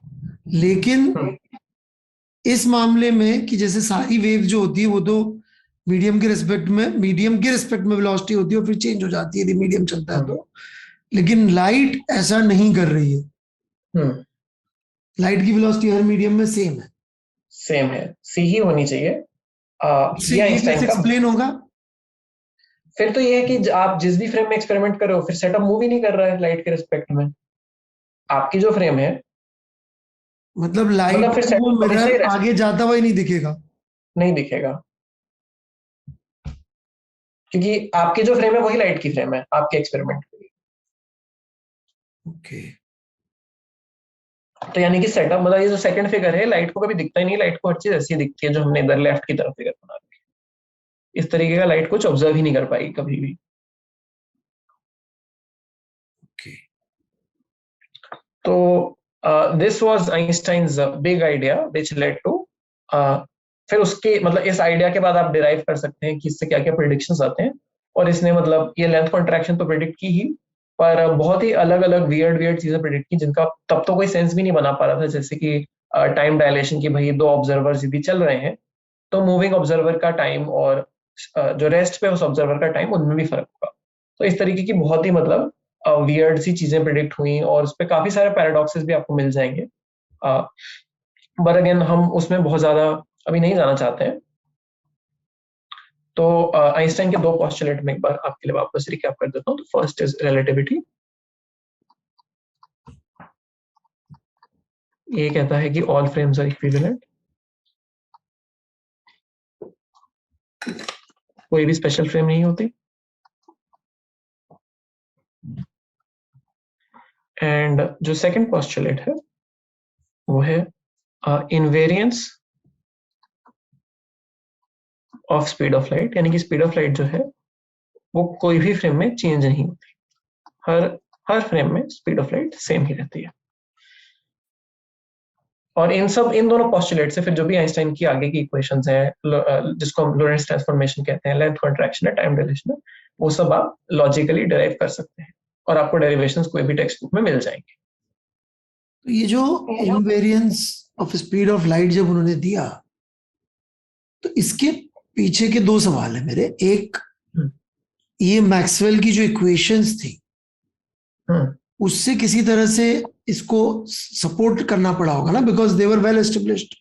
B: लेकिन इस मामले में कि जैसे सारी वेव जो होती है वो तो मीडियम के रिस्पेक्ट में वेलोसिटी होती है और फिर चेंज हो जाती है यदि मीडियम चलता है तो, लेकिन लाइट ऐसा नहीं कर रही है। लाइट की वेलोसिटी हर मीडियम में सेम है, सी ही होनी चाहिए। ये आइंस्टाइन का एक्सप्लेन होगा।
A: फिर तो ये है कि आप जिस भी फ्रेम में एक्सपेरिमेंट कर रहे हो फिर सेटअप मूव ही नहीं कर रहा है लाइट के रिस्पेक्ट में। आपकी जो फ्रेम है
B: मतलब लाइट
A: फिर
B: को वो
A: सेटअप हमेशा ही
B: मिरर आगे जाता हुआ ही नहीं दिखेगा।
A: नहीं दिखेगा, क्योंकि आपकी जो फ्रेम है वही लाइट की फ्रेम है आपके एक्सपेरिमेंट के लिए।
B: ओके।
A: तो यानी कि सेटअप मतलब ये जो सेकंड फिगर है लाइट को कभी दिखता ही नहीं, लाइट को हर चीज ऐसी दिखती है जो हमने इधर लेफ्ट की तरफ फिगर बना दी। इस तरीके का लाइट कुछ ऑब्जर्व ही नहीं कर पाएगी कभी भी।
B: ओके।
A: तो this was Einstein's big idea which led to, फिर उसके मतलब इस आइडिया के बाद आप डिराइव कर सकते हैं कि इससे क्या क्या प्रेडिक्शंस आते हैं। और इसने मतलब ये लेंथ कॉन्ट्रैक्शन तो प्रेडिक्ट की ही, पर बहुत ही अलग अलग वियर्ड चीजें प्रेडिक्ट की जिनका तब तो कोई सेंस भी नहीं बना पा रहा था। जैसे कि टाइम डायलेशन की, भाई दो ऑब्जर्वर्स यदि चल रहे हैं तो मूविंग ऑब्जर्वर का टाइम और जो रेस्ट पे उस ऑब्जर्वर का टाइम उनमें भी फर्क होगा। तो इस तरीके की बहुत ही मतलब वियर्ड सी चीजें प्रिडिक्ट हुई और उस पर काफी सारे पैराडॉक्सेस भी आपको मिल जाएंगे। बट अगेन हम उसमें बहुत ज्यादा अभी नहीं जाना चाहते हैं। तो आइंस्टाइन के दो पोस्टुलेट में एक बार आपके लिए वापस रिकैप कर देता हूँ। तो फर्स्ट इज रिलेटिविटी। ये कहता है कि ऑल फ्रेम्स आर इक्विवेलेंट, कोई भी स्पेशल फ्रेम नहीं होती। एंड जो सेकंड पोस्टुलेट है वो है invariance of speed of light, यानी कि स्पीड ऑफ लाइट जो है वो कोई भी फ्रेम में चेंज नहीं होती, हर हर फ्रेम में स्पीड ऑफ लाइट सेम ही रहती है। और इन दोनों पोस्टुलेट से फिर जो भी आइंस्टाइन की आगे की इक्वेशंस हैं जिसको हम लोरेंट्ज ट्रांसफॉर्मेशन कहते हैं, लेंथ कॉन्ट्रैक्शन है, टाइम डायलेशन है, वो सब आप लॉजिकली डिराइव कर सकते हैं और आपको डेरिवेशंस कोई भी टेक्स्ट बुक में मिल जाएंगे।
B: तो ये जो invariance of speed of light जब उन्होंने दिया, तो इसके पीछे के दो सवाल है मेरे। एक, ये मैक्सवेल की जो इक्वेशंस थी उससे किसी तरह से इसको सपोर्ट करना पड़ा होगा ना, because they were well established.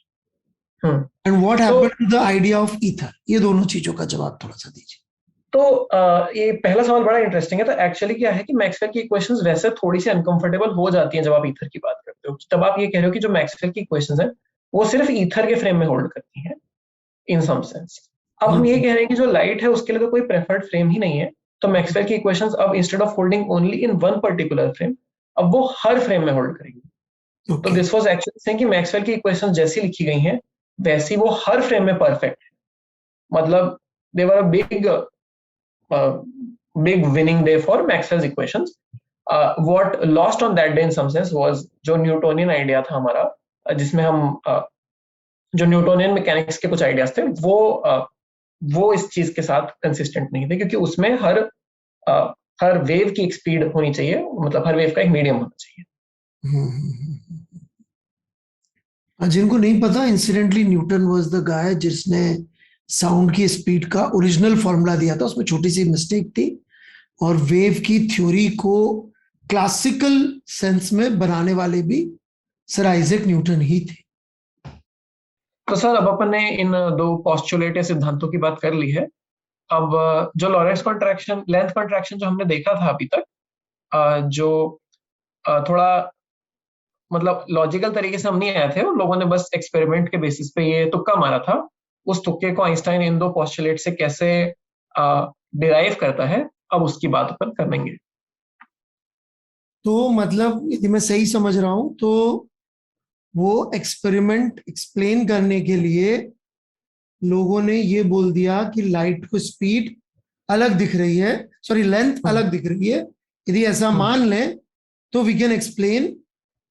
B: And what happened to the idea of ether, ये दोनों चीजों का जवाब थोड़ा सा दीजिए।
A: तो ये पहला सवाल बड़ा इंटरेस्टिंग है। तो एक्चुअली क्या है कि मैक्सवेल की इक्वेशंस वैसे थोड़ी सी अनकंफर्टेबल हो जाती हैं जब आप ईथर की बात करते हो। तब आप ये कह रहे हो कि जो मैक्सवेल की इक्वेशंस हैं वो सिर्फ ईथर के फ्रेम में होल्ड करती हैं इन सम सेंस। अब हम ये कह रहे हैं कि जो लाइट है उसके लिए तो कोई प्रेफर्ड फ्रेम ही नहीं है, तो मैक्सवेल की इक्वेशंस अब instead of holding only in one particular frame, अब वो हर फ्रेम में होल्ड करेंगी। तो दिस वाज एक्चुअली सेइंग कि मैक्सवेल की इक्वेशंस जैसी लिखी गई हैं वैसी वो हर फ्रेम में परफेक्ट है। मतलब दे वर अ big winning day for Maxwell's equations. What lost on that day in some sense was जो न्यूटोनियन आइडिया था हमारा, जिसमें हम जो न्यूटोनियन मैकेनिक्स के कुछ आइडियाज थे वो इस चीज के साथ कंसिस्टेंट नहीं थे, क्योंकि उसमें हर वेव की एक स्पीड होनी चाहिए, मतलब हर वेव का एक मीडियम होना चाहिए।
B: जिनको नहीं पता, incidentally Newton was the guy जिसने साउंड की स्पीड का ओरिजिनल फॉर्मूला दिया था। उसमें छोटी सी मिस्टेक थी और वेव की थ्योरी को क्लासिकल सेंस में बनाने वाले भी सर आइजैक न्यूटन ही थे।
A: तो सर अब अपन ने इन दो पोस्टुलेट या सिद्धांतों की बात कर ली है। अब जो लॉरेंट्ज कॉन्ट्रैक्शन, लेंथ कॉन्ट्रैक्शन जो हमने देखा था अभी तक, जो थोड़ा मतलब लॉजिकल तरीके से हम नहीं आए थे, उन लोगों ने बस एक्सपेरिमेंट के बेसिस पे ये तुक्का मारा था। उस तुक्के को आइंस्टाइन इन दो पोस्टुलेट से कैसे डिराइव करता है, अब उसकी बात अपन करेंगे।
B: तो मतलब यदि मैं सही समझ रहा हूं तो वो एक्सपेरिमेंट एक्सप्लेन करने के लिए लोगों ने ये बोल दिया कि लाइट को स्पीड अलग दिख रही है, सॉरी लेंथ अलग दिख रही है। यदि ऐसा मान लें तो we can explain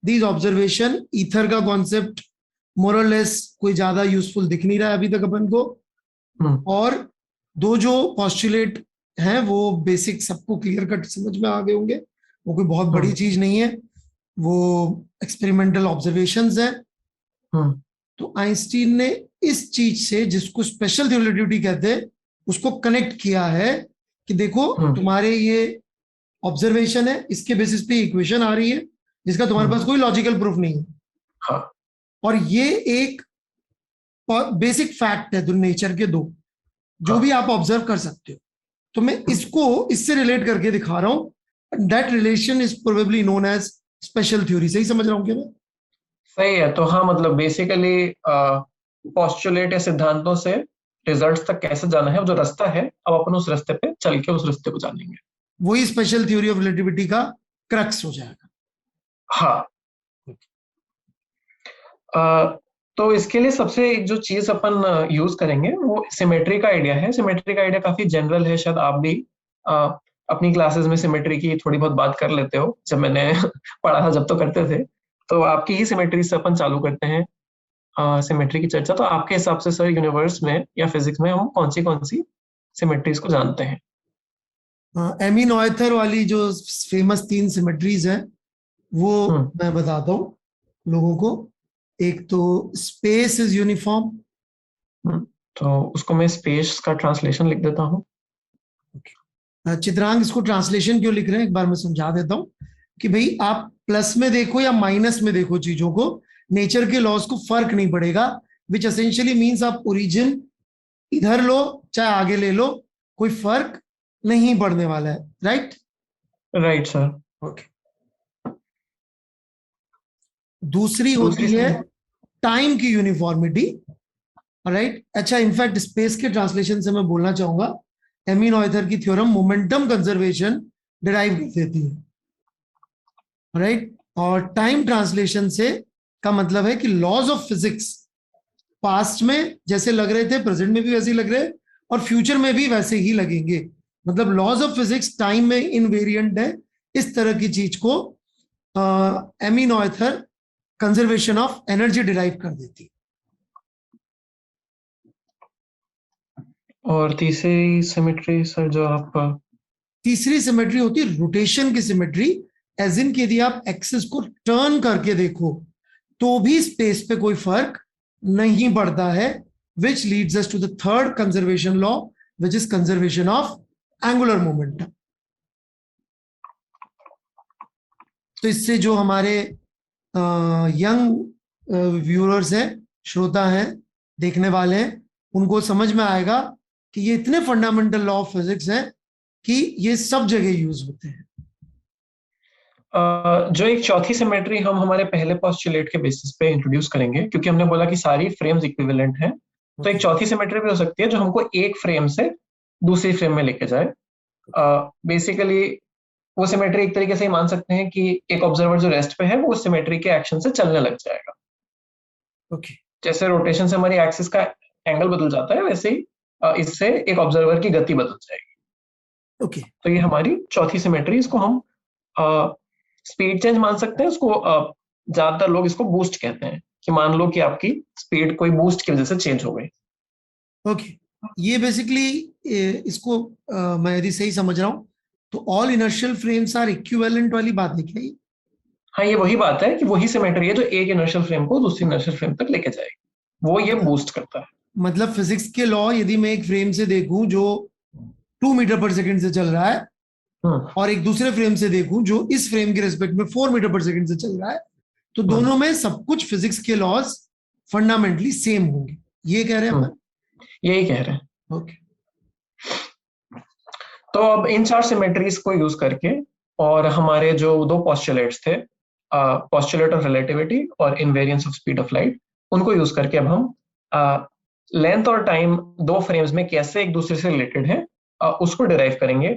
B: these observation. Ether का कॉन्सेप्ट मोर और लेस कोई ज्यादा यूजफुल दिख नहीं रहा है अभी तक अपन को। और दो जो पोस्टुलेट हैं वो बेसिक सबको क्लियर कट समझ में आ गए होंगे, वो कोई बहुत बड़ी चीज नहीं है, वो एक्सपेरिमेंटल ऑब्जर्वेशंस हैं। तो आइंस्टीन ने इस चीज से, जिसको स्पेशल रिलेटिविटी कहते हैं, उसको कनेक्ट किया है कि देखो तुम्हारे ये ऑब्जर्वेशन है, इसके बेसिस पे इक्वेशन आ रही है जिसका तुम्हारे पास कोई लॉजिकल प्रूफ नहीं है। और ये एक बेसिक फैक्ट है नेचर के दो, जो भी आप ऑब्जर्व कर सकते हो। तो मैं इसको इससे रिलेट करके दिखा रहा हूं। That relation is probably known as special theory. सही समझ रहा हूं क्या मैं?
A: सही है। तो हाँ, मतलब बेसिकली पोस्टुलेट या सिद्धांतों से रिजल्ट्स तक कैसे जाना है, वो जो रास्ता है, अब अपन उस रास्ते पे चल के उस रास्ते को जानेंगे।
B: वही स्पेशल थ्योरी ऑफ रिलेटिविटी का क्रक्स हो जाएगा।
A: हाँ। तो इसके लिए सबसे एक जो चीज अपन यूज करेंगे वो सिमेट्री का आइडिया है। सिमेट्री का आइडिया काफी जनरल है, शायद आप भी अपनी क्लासेस में सिमेट्री की थोड़ी बहुत बात कर लेते हो। जब मैंने पढ़ा था, जब तो करते थे। तो आपकी ही सिमेट्री से अपन चालू करते हैं सिमेट्री की चर्चा। तो आपके हिसाब से सर यूनिवर्स में या फिजिक्स में हम कौन सी सिमेट्रीज को जानते हैं?
B: एमी नॉयथर वाली जो फेमस 3 सिमेट्रीज हैं वो मैं बताता हूँ लोगों को। एक तो स्पेस इज यूनिफॉर्म।
A: तो उसको मैं स्पेस का ट्रांसलेशन लिख देता हूँ।
B: चित्रांग इसको ट्रांसलेशन क्यों लिख रहे हैं एक बार मैं समझा देता हूं कि भाई आप प्लस में देखो या माइनस में देखो चीजों को, नेचर के लॉज को फर्क नहीं पड़ेगा, विच एसेंशियली मीन्स आप ओरिजिन इधर लो चाहे आगे ले लो, कोई फर्क नहीं पड़ने वाला है, राइट?
A: Right sir.
B: ओके। दूसरी होती है टाइम की यूनिफॉर्मिटी, राइट? अच्छा, इनफैक्ट स्पेस के ट्रांसलेशन से मैं बोलना चाहूंगा, एमी नॉयथर की थ्योरम मोमेंटम कंजर्वेशन डिराइव कर देती है, राइट? और टाइम ट्रांसलेशन से का मतलब है कि लॉज ऑफ फिजिक्स पास्ट में जैसे लग रहे थे प्रेजेंट में भी वैसे ही लग रहे हैं और फ्यूचर में भी वैसे ही लगेंगे। मतलब लॉज ऑफ फिजिक्स टाइम में इनवेरिएंट है, इस तरह की चीज को Emmy Noether conservation of energy derive कर देती।
A: और तीसरी सिमेट्री सर जो आप
B: तीसरी सिमेट्री होती है रोटेशन की सिमेट्री, एज इन कि यदि आप एक्सिस को टर्न करके देखो तो भी स्पेस पे कोई फर्क नहीं पड़ता है, which leads us to the third conservation law, which is conservation of angular momentum. तो इससे जो हमारे यंग व्यूअर्स हैं, श्रोता हैं, देखने वाले हैं, उनको समझ में आएगा कि ये इतने फंडामेंटल लॉ ऑफ फिजिक्स हैं कि ये सब जगह यूज होते हैं।
A: जो एक चौथी सिमेट्री हम हमारे पहले पोस्टुलेट के बेसिस पे इंट्रोड्यूस करेंगे, क्योंकि हमने बोला कि सारी फ्रेम्स इक्विवेलेंट हैं, तो एक चौथी सिमेट्री भी हो सकती है जो हमको एक फ्रेम से दूसरी फ्रेम में लेके जाए। बेसिकली वो सिमेट्री एक तरीके से ही मान सकते हैं कि एक ऑब्जर्वर जो रेस्ट पे है वो उस सिमेट्री के एक्शन से चलने लग जाएगा।
B: ओके।
A: जैसे रोटेशन से हमारी एक्सिस का एंगल बदल जाता है, वैसे ही इससे एक ऑब्जर्वर की गति बदल जाएगी।
B: ओके।
A: तो ये हमारी चौथी सिमेट्री, इसको हम स्पीड चेंज मान सकते हैं। उसको ज्यादातर लोग इसको बूस्ट कहते हैं, कि मान लो कि आपकी स्पीड कोई बूस्ट की वजह से चेंज हो गई।
B: ओके। ये बेसिकली इसको मैं यदि सही समझ रहा हूं तो all inertial frames are equivalent वाली बात है क्या?
A: हाँ, ये वही बात है कि वही सिमेट्री है जो एक इनर्शियल फ्रेम को दूसरी इनर्शियल फ्रेम तक लेके जाएगी, वो ये बूस्ट करता है।
B: मतलब फिजिक्स के लॉ यदि मैं एक फ्रेम से देखूं जो 2 मीटर पर सेकंड से चल रहा है और एक दूसरे फ्रेम से देखूं जो इस फ्रेम के रिस्पेक्ट में 4 मीटर पर सेकंड से चल रहा है, तो दोनों में सब कुछ फिजिक्स के लॉज फंडामेंटली सेम होंगे, ये कह रहे हैं अपन?
A: यही कह रहे हैं।
B: ओके।
A: तो अब इन चार सिमेट्रीज को यूज करके और हमारे जो दो पोस्टुलेट्स थे, पोस्टुलेट ऑफ रिलेटिविटी और invariance of speed of light, उनको यूज करके अब हम लेंथ और टाइम दो फ्रेम्स में कैसे एक दूसरे से रिलेटेड है उसको डिराइव करेंगे।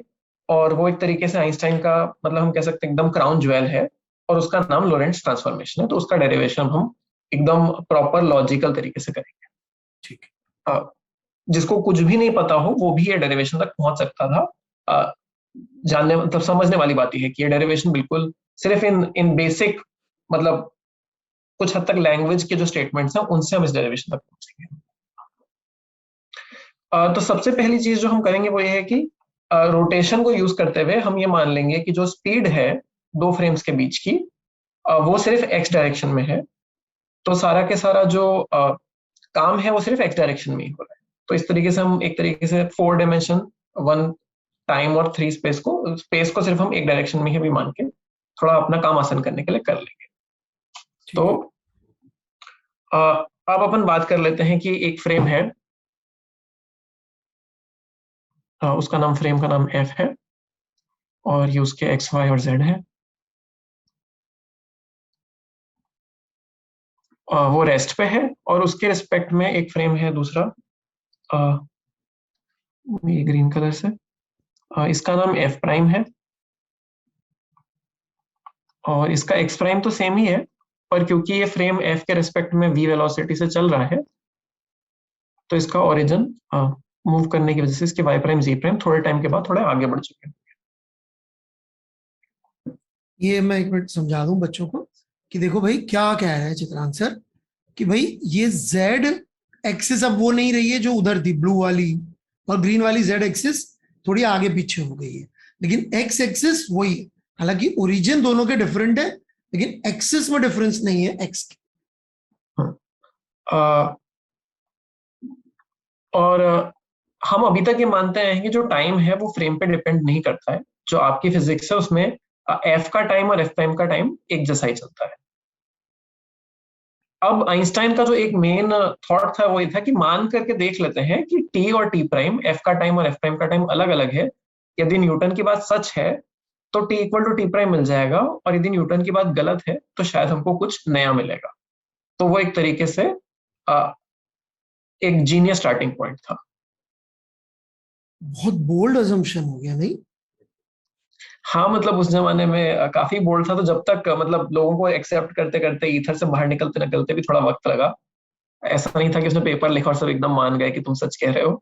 A: और वो एक तरीके से आइंस्टाइन का, मतलब हम कह सकते हैं एकदम क्राउन ज्वेल है, और उसका नाम लोरेंट्ज ट्रांसफॉर्मेशन है। तो उसका डेरिवेशन हम एकदम प्रॉपर लॉजिकल तरीके से करेंगे।
B: ठीक।
A: जिसको कुछ भी नहीं पता हो वो भी ये डेरिवेशन तक पहुंच सकता था। जानने मतलब समझने वाली बात है कि ये डेरिवेशन बिल्कुल सिर्फ इन बेसिक, मतलब कुछ हद तक लैंग्वेज के जो स्टेटमेंट्स हैं उनसे हम इस डेरिवेशन तक पहुंचेंगे। तो सबसे पहली चीज जो हम करेंगे वो ये है कि रोटेशन को यूज करते हुए हम ये मान लेंगे कि जो स्पीड है दो फ्रेम्स के बीच की, वो सिर्फ एक्स डायरेक्शन में है। तो सारा के सारा जो काम है वो सिर्फ एक्स डायरेक्शन में ही हो रहा है। तो इस तरीके से हम एक तरीके से 4 डायमेंशन, 1 टाइम और 3 स्पेस को सिर्फ हम एक डायरेक्शन में ही भी मान के थोड़ा अपना काम आसान करने के लिए कर लेंगे। तो अब अपन बात कर लेते हैं कि एक फ्रेम है, उसका नाम, फ्रेम का नाम F है, और ये उसके X, Y और Z है। वो रेस्ट पे है, और उसके रिस्पेक्ट में एक फ्रेम है दूसरा, ये ग्रीन कलर से, इसका नाम F प्राइम है, और इसका X प्राइम तो सेम ही है, पर क्योंकि ये फ्रेम F के रिस्पेक्ट में v वेलोसिटी से चल रहा है, तो इसका ओरिजिन मूव करने की वजह से इसके y प्राइम z प्राइम थोड़े टाइम के बाद थोड़े आगे बढ़ चुके हैं।
B: ये मैं एक मिनट समझा दूं बच्चों को कि देखो भाई क्या कह रहे हैं चित्रांग सर, कि भाई ये जेड एक्सिस अब वो नहीं रही है जो उधर थी ब्लू वाली, और ग्रीन वाली जेड एक्सिस थोड़ी आगे पीछे हो गई है, लेकिन एक्स एक्सिस वही है। हालांकि ओरिजिन दोनों के डिफरेंट है, लेकिन एक्सिस में डिफरेंस नहीं है एक्स की।
A: और हम अभी तक ये मानते हैं कि जो टाइम है वो फ्रेम पे डिपेंड नहीं करता है। जो आपकी फिजिक्स है उसमें एफ का टाइम और एफ प्राइम का टाइम एक जैसा ही चलता है। अब आइंस्टाइन का जो एक मेन थॉट था वो ये था कि मान करके देख लेते हैं कि टी और टी प्राइम, एफ का टाइम और एफ प्राइम का टाइम अलग अलग है। यदि न्यूटन की बात सच है तो T equal to T prime मिल जाएगा, और यदि न्यूटन की बात गलत है तो शायद हमको कुछ नया मिलेगा। तो वो एक तरीके से अ, एक जीनियस स्टार्टिंग पॉइंट था।
B: बहुत बोल्ड अजम्पशन हो गया नहीं?
A: हाँ मतलब उस जमाने में काफी बोल्ड था, तो जब तक मतलब लोगों को एक्सेप्ट करते करते, ईथर से बाहर निकलते निकलते भी थोड़ा वक्त लगा। ऐसा नहीं था कि उसने पेपर लिखा और सब एकदम मान गए कि तुम सच कह रहे हो।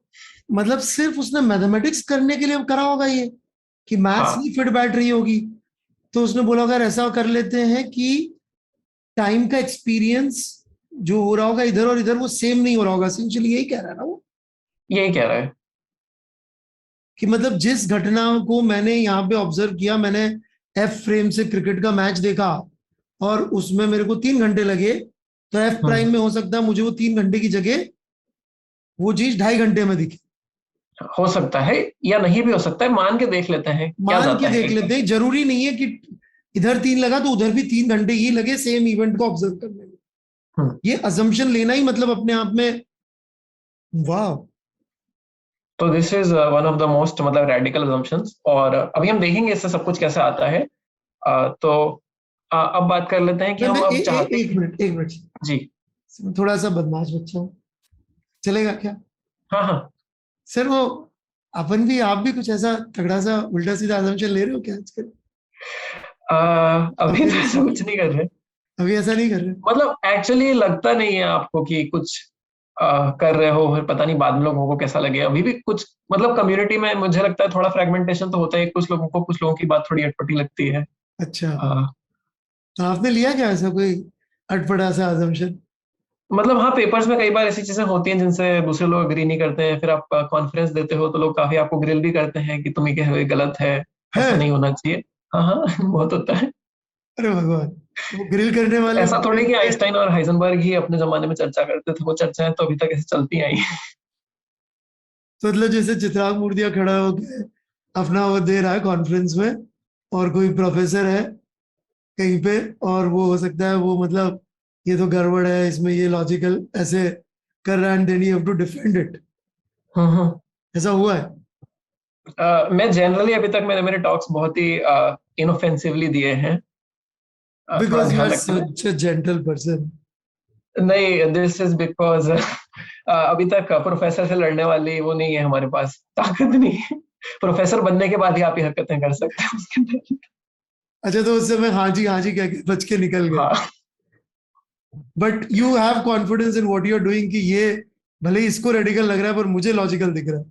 B: मतलब सिर्फ उसने मैथमेटिक्स करने के लिए करा होगा ये, कि मैथ्स
A: हाँ
B: नहीं फिट बैठ रही होगी, तो उसने बोला अगर ऐसा कर लेते हैं कि टाइम का एक्सपीरियंस जो हो रहा होगा इधर और इधर वो सेम नहीं हो रहा होगा, एसेंशियली यही कह रहा है ना वो,
A: यही कह रहा है।
B: कि मतलब जिस घटना को मैंने यहाँ पे ऑब्जर्व किया, मैंने एफ फ्रेम से क्रिकेट का मैच देखा और उसमें मेरे को 3 घंटे लगे, तो एफ
A: हम्म,
B: प्राइम में हो सकता है मुझे वो 3 घंटे की जगह वो चीज 2.5 घंटे में दिखे।
A: हो सकता है या नहीं भी हो सकता है, मान के देख लेते हैं क्या
B: मान के
A: जाता है
B: देख
A: एकदम
B: लेते
A: से।
B: हैं, जरूरी नहीं है कि इधर 3 लगा तो उधर भी 3 घंटे ही लगे सेम इवेंट को ऑब्जर्व करने में।
A: हम्म,
B: ये अजम्पशन लेना ही मतलब अपने आप में, वाह।
A: तो this is one of the most मतलब रेडिकल assumptions, और अभी हम देखेंगे इससे सब कुछ कैसे आता है। तो अब बात कर लेते हैं कि
B: मैं
A: हम अब चाहते
B: एक
A: कि।
B: मिनट, एक मिनट,
A: जी।
B: थोड़ा सा बदमाश बच्चा हूँ, चलेगा क्या?
A: हाँ हाँ।
B: सर वो अपन भी, आप भी कुछ ऐसा तगड़ा सा उल्टा सीधा assumption ले रहे हो क्या आजकल?
A: अभी
B: अपनी
A: तो ऐसा
B: रिसर्च,
A: कुछ नहीं कर रहे।
B: अभी ऐसा नहीं कर रहे?
A: मतलब एक्चुअली लगता नहीं है आपको कि कुछ कर रहे हो, फिर पता नहीं बाद में लोगों को कैसा लगे। अभी भी कुछ मतलब कम्युनिटी में मुझे लगता है थोड़ा फ्रेगमेंटेशन तो होता है, कुछ लोगों को, कुछ लोगों की बात थोड़ी अटपटी लगती है।
B: अच्छा,
A: अ,
B: तो आपने लिया क्या ऐसा कोई अटपटा सा assumption?
A: मतलब हाँ, पेपर्स में कई बार ऐसी चीजें होती हैं जिनसे दूसरे लोग अग्री नहीं करते हैं, फिर आप कॉन्फ्रेंस देते हो तो लोग काफी आपको ग्रिल भी करते हैं कि तुम ये कह रहे हो, ये गलत है,
B: है?
A: ऐसा नहीं होना चाहिए। हाँ हाँ बहुत होता है।
B: अरे भगवान, वो ग्रिल करने वाले
A: ऐसा थोड़ी कि
B: बंदे,
A: आइंस्टाइन और हाइजेनबर्ग ही अपने जमाने में चर्चा करते थे, वो चर्चाएं तो अभी तक ऐसे चलती आई।
B: तो मतलब जैसे चित्राग मूर्तियां खड़ा होके अपना वो दे रहा है कॉन्फ्रेंस में, और कोई प्रोफेसर है कहीं पे, और वो हो सकता है वो मतलब ये तो गड़बड़ है इसमें, ये लॉजिकल ऐसे कर रहा है, and then you have to defend it.
A: Hmm.
B: ऐसा हुआ है?
A: मैं जनरली अभी तक मैंने मेरे टॉक्स बहुत ही इनऑफेंसिवली दिए हैं। थोड़ा
B: बिकॉज यू
A: ध्यान
B: आर
A: रखना है।
B: सच अ जेंटल पर्सन।
A: नहीं, दिस इज बिकॉज अभी तक प्रोफेसर से लड़ने वाली वो नहीं है हमारे पास, ताकत नहीं है। प्रोफेसर बनने के बाद ही आप ये हरकतें कर सकते हैं उसके अंदर।
B: अच्छा, तो उससे मैं हाँ जी कह के बच के निकल गए,
A: हाँ
B: but you have confidence in what you are doing कि ये भले ही इसको रेडिकल लग रहा है पर मुझे लॉजिकल दिख रहा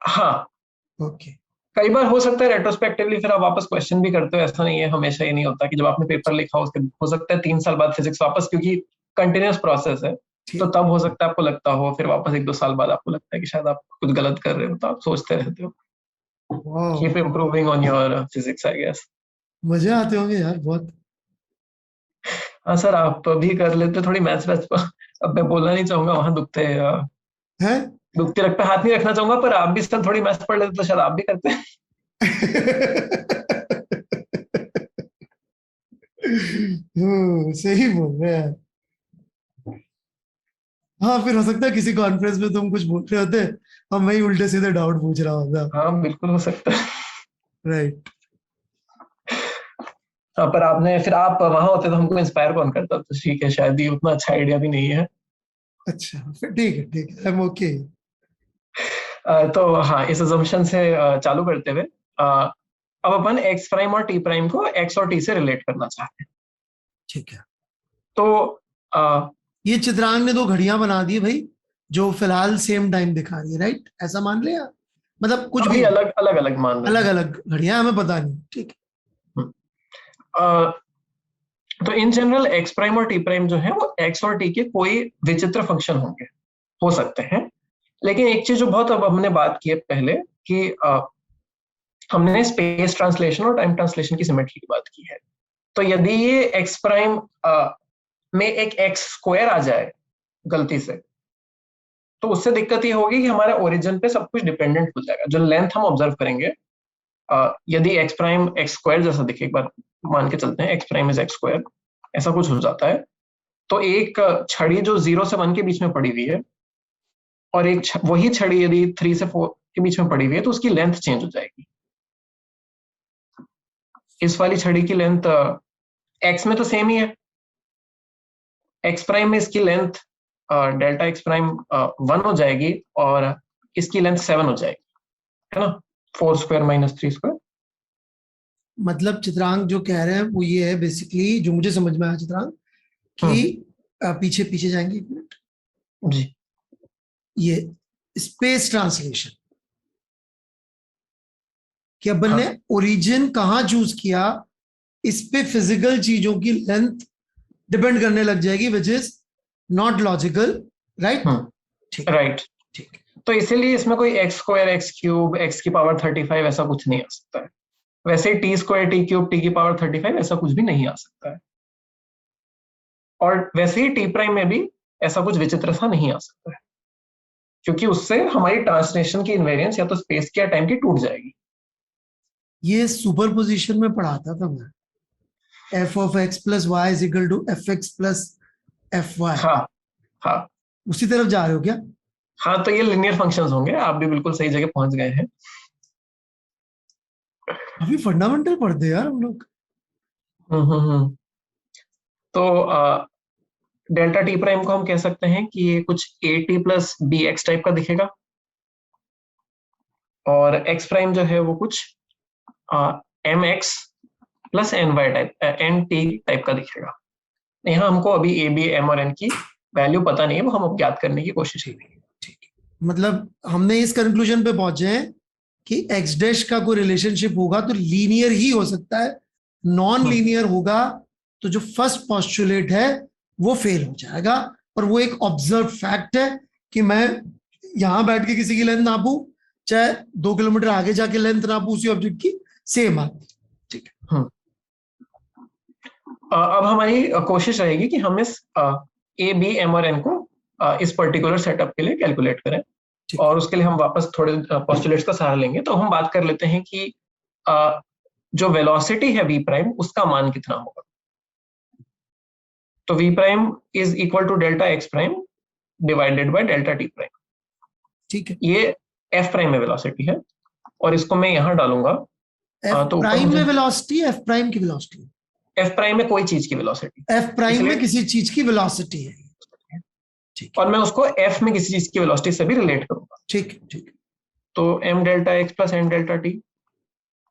A: हाँ।
B: है। ओके।
A: कई बार हो सकता है रेट्रोस्पेक्टिवली फिर आप वापस क्वेश्चन भी करते हो, ऐसा नहीं है, हमेशा ये नहीं होता कि जब आपने पेपर लिखा उसके हो सकता है 3 साल बाद फिजिक्स वापस, क्योंकि कंटिन्यूअस प्रोसेस है। तो
B: ठीक।
A: तब हो सकता है आपको लगता हो, फिर वापस 1-2 साल बाद आपको लगता है कि शायद आप कुछ गलत कर रहे हो, तो आप सोचते रहते हो।
B: वाह,
A: keep improving on your physics I guess.
B: मजे आते होंगे यार बहुत।
A: हाँ सर, आप भी कर लेते थोड़ी मैथ्स वैथ्स पर। अब मैं बोलना नहीं चाहूंगा, वहां
B: है?
A: दुखते रख पे हाथ नहीं रखना चाहूंगा, पर आप भी सर थोड़ी मैथ्स पढ़ लेते तो शायद आप भी करते हैं।
B: सही बोल रहे हैं। हाँ, फिर हो सकता है किसी कॉन्फ्रेंस में तुम कुछ बोल रहे होते और मैं ही उल्टे सीधे डाउट पूछ रहा होता।
A: हाँ बिल्कुल हो सकता है।
B: राइट।
A: हाँ, पर आपने फिर आप वहां होते तो हमको इंस्पायर कौन करता, तो ठीक है, शायद ये उतना अच्छा आइडिया भी नहीं है।
B: अच्छा, फिर ठीक है, ठीक है, आई एम ओके।
A: तो हाँ, इस assumption से चालू करते हुए अब अपन एक्स प्राइम और टी प्राइम को एक्स और टी से रिलेट करना चाहते हैं।
B: ठीक है।
A: तो अ,
B: ये चित्रांग ने 2 घड़ियां बना दी भाई, जो फिलहाल सेम टाइम दिखा रही है, राइट? ऐसा मान लिया, मतलब कुछ भी
A: अभी अलग अलग अलग मान रहे
B: अलग
A: हैं।
B: अलग घड़ियां हमें पता नहीं, ठीक
A: हम्म। अ, तो इन जनरल एक्स प्राइम और टी प्राइम जो है वो एक्स और टी के कोई विचित्र फंक्शन होंगे, हो सकते हैं। लेकिन एक चीज जो बहुत अब हमने बात की है पहले, कि हमने स्पेस ट्रांसलेशन और टाइम ट्रांसलेशन की सिमेट्री की बात की है। तो यदि ये एक्स प्राइम में एक एक्स स्क्वायर आ जाए गलती से, तो उससे दिक्कत ये होगी कि हमारे ओरिजिन पे सब कुछ डिपेंडेंट हो जाएगा। जो लेंथ हम ऑब्जर्व करेंगे, यदि एक्स प्राइम एक्स स्क्वायर जैसा दिखे, एक बार मान के चलते हैं x prime is x square, ऐसा कुछ हो जाता है, तो एक छड़ी जो 0 से 1 के बीच में पड़ी हुई है, और एक वही छड़ी यदि 3 से 4 के बीच में पड़ी हुई है, तो उसकी लेंथ चेंज हो जाएगी। इस वाली छड़ी की लेंथ एक्स में तो सेम ही है, एक्स प्राइम में इसकी लेंथ डेल्टा एक्स प्राइम 1 हो जाएगी, और इसकी लेंथ 7 हो जाएगी, है ना, 4 स्क्वायर माइनस 3 स्क्वायर।
B: मतलब चित्रांग जो कह रहे हैं वो ये है बेसिकली, जो मुझे समझ में आया चित्रांग, कि पीछे पीछे जाएंगे एक मिनट
A: जी,
B: ये स्पेस ट्रांसलेशन, कि अपन ने ओरिजिन कहाँ चूज किया, इस पे फिजिकल चीजों की लेंथ डिपेंड करने लग जाएगी, which is not logical, right? ठीक,
A: राइट।
B: ठीक।
A: तो इसीलिए इसमें कोई X square X cube X की पावर 35 ऐसा कुछ नहीं आ सकता है। वैसे ही T square T cube T की पावर 35 ऐसा कुछ भी नहीं आ सकता है। और वैसे ही टी प्राइम में भी ऐसा कुछ विचित्र सा नहीं आ सकता है, क्योंकि उससे हमारी ट्रांसलेशन की इनवेरियंस या तो स्पेस की या टाइम की टूट जाएगी।
B: ये सुपर पोजिशन में पढ़ाता था मैं, F of X plus Y is equal to F X plus F Y.
A: हाँ हाँ
B: उसी तरफ जा रहे हो क्या?
A: हाँ, तो ये लिनियर फंक्शंस होंगे, आप भी बिल्कुल सही जगह पहुंच गए हैं।
B: अभी फंडामेंटल पढ़ते यार हम लोग।
A: हम्म। तो डेल्टा टी प्राइम को हम कह सकते हैं कि ये कुछ A T plus B X type का दिखेगा, और एक्स प्राइम जो है वो कुछ M X plus N Y type N T type का दिखेगा। यहाँ हमको अभी ए बी एम और एन की वैल्यू पता नहीं है, वो हम अब ज्ञात करने की कोशिश करेंगे।
B: ठीक, मतलब हमने इस कंक्लूजन पे पहुंचे हैं कि एक्स डैश का कोई रिलेशनशिप होगा तो लीनियर ही हो सकता है, नॉन लीनियर होगा तो जो फर्स्ट पॉस्टुलेट है वो फेल हो जाएगा। और वो एक ऑब्जर्व फैक्ट है कि मैं यहां बैठ के किसी की लेंथ नापू, चाहे 2 किलोमीटर आगे जाके लेंथ नापू, उसी ऑब्जेक्ट की सेम आती। ठीक है।
A: अब हमारी कोशिश रहेगी कि हम इस ए बी एम और एन को इस पर्टिकुलर सेटअप के लिए कैलकुलेट करें, और उसके लिए हम वापस थोड़े पोस्टुलेट्स का सहारा लेंगे। तो हम बात कर लेते हैं कि जो वेलोसिटी है वी प्राइम, उसका मान कितना होगा। तो V prime is equal to delta X prime divided by delta T prime.
B: ठीक है,
A: ये एफ प्राइम में वेलोसिटी है, और इसको मैं यहां डालूंगा।
B: एफ
A: तो
B: प्राइम में वेलोसिटी, एफ प्राइम की वेलोसिटी,
A: एफ प्राइम में कोई चीज की वेलोसिटी,
B: एफ प्राइम में किसी चीज की वेलोसिटी है। ठीक,
A: और मैं उसको एफ में किसी चीज की वेलोसिटी से भी रिलेट करूंगा।
B: ठीक ठीक।
A: तो M delta X plus N delta T,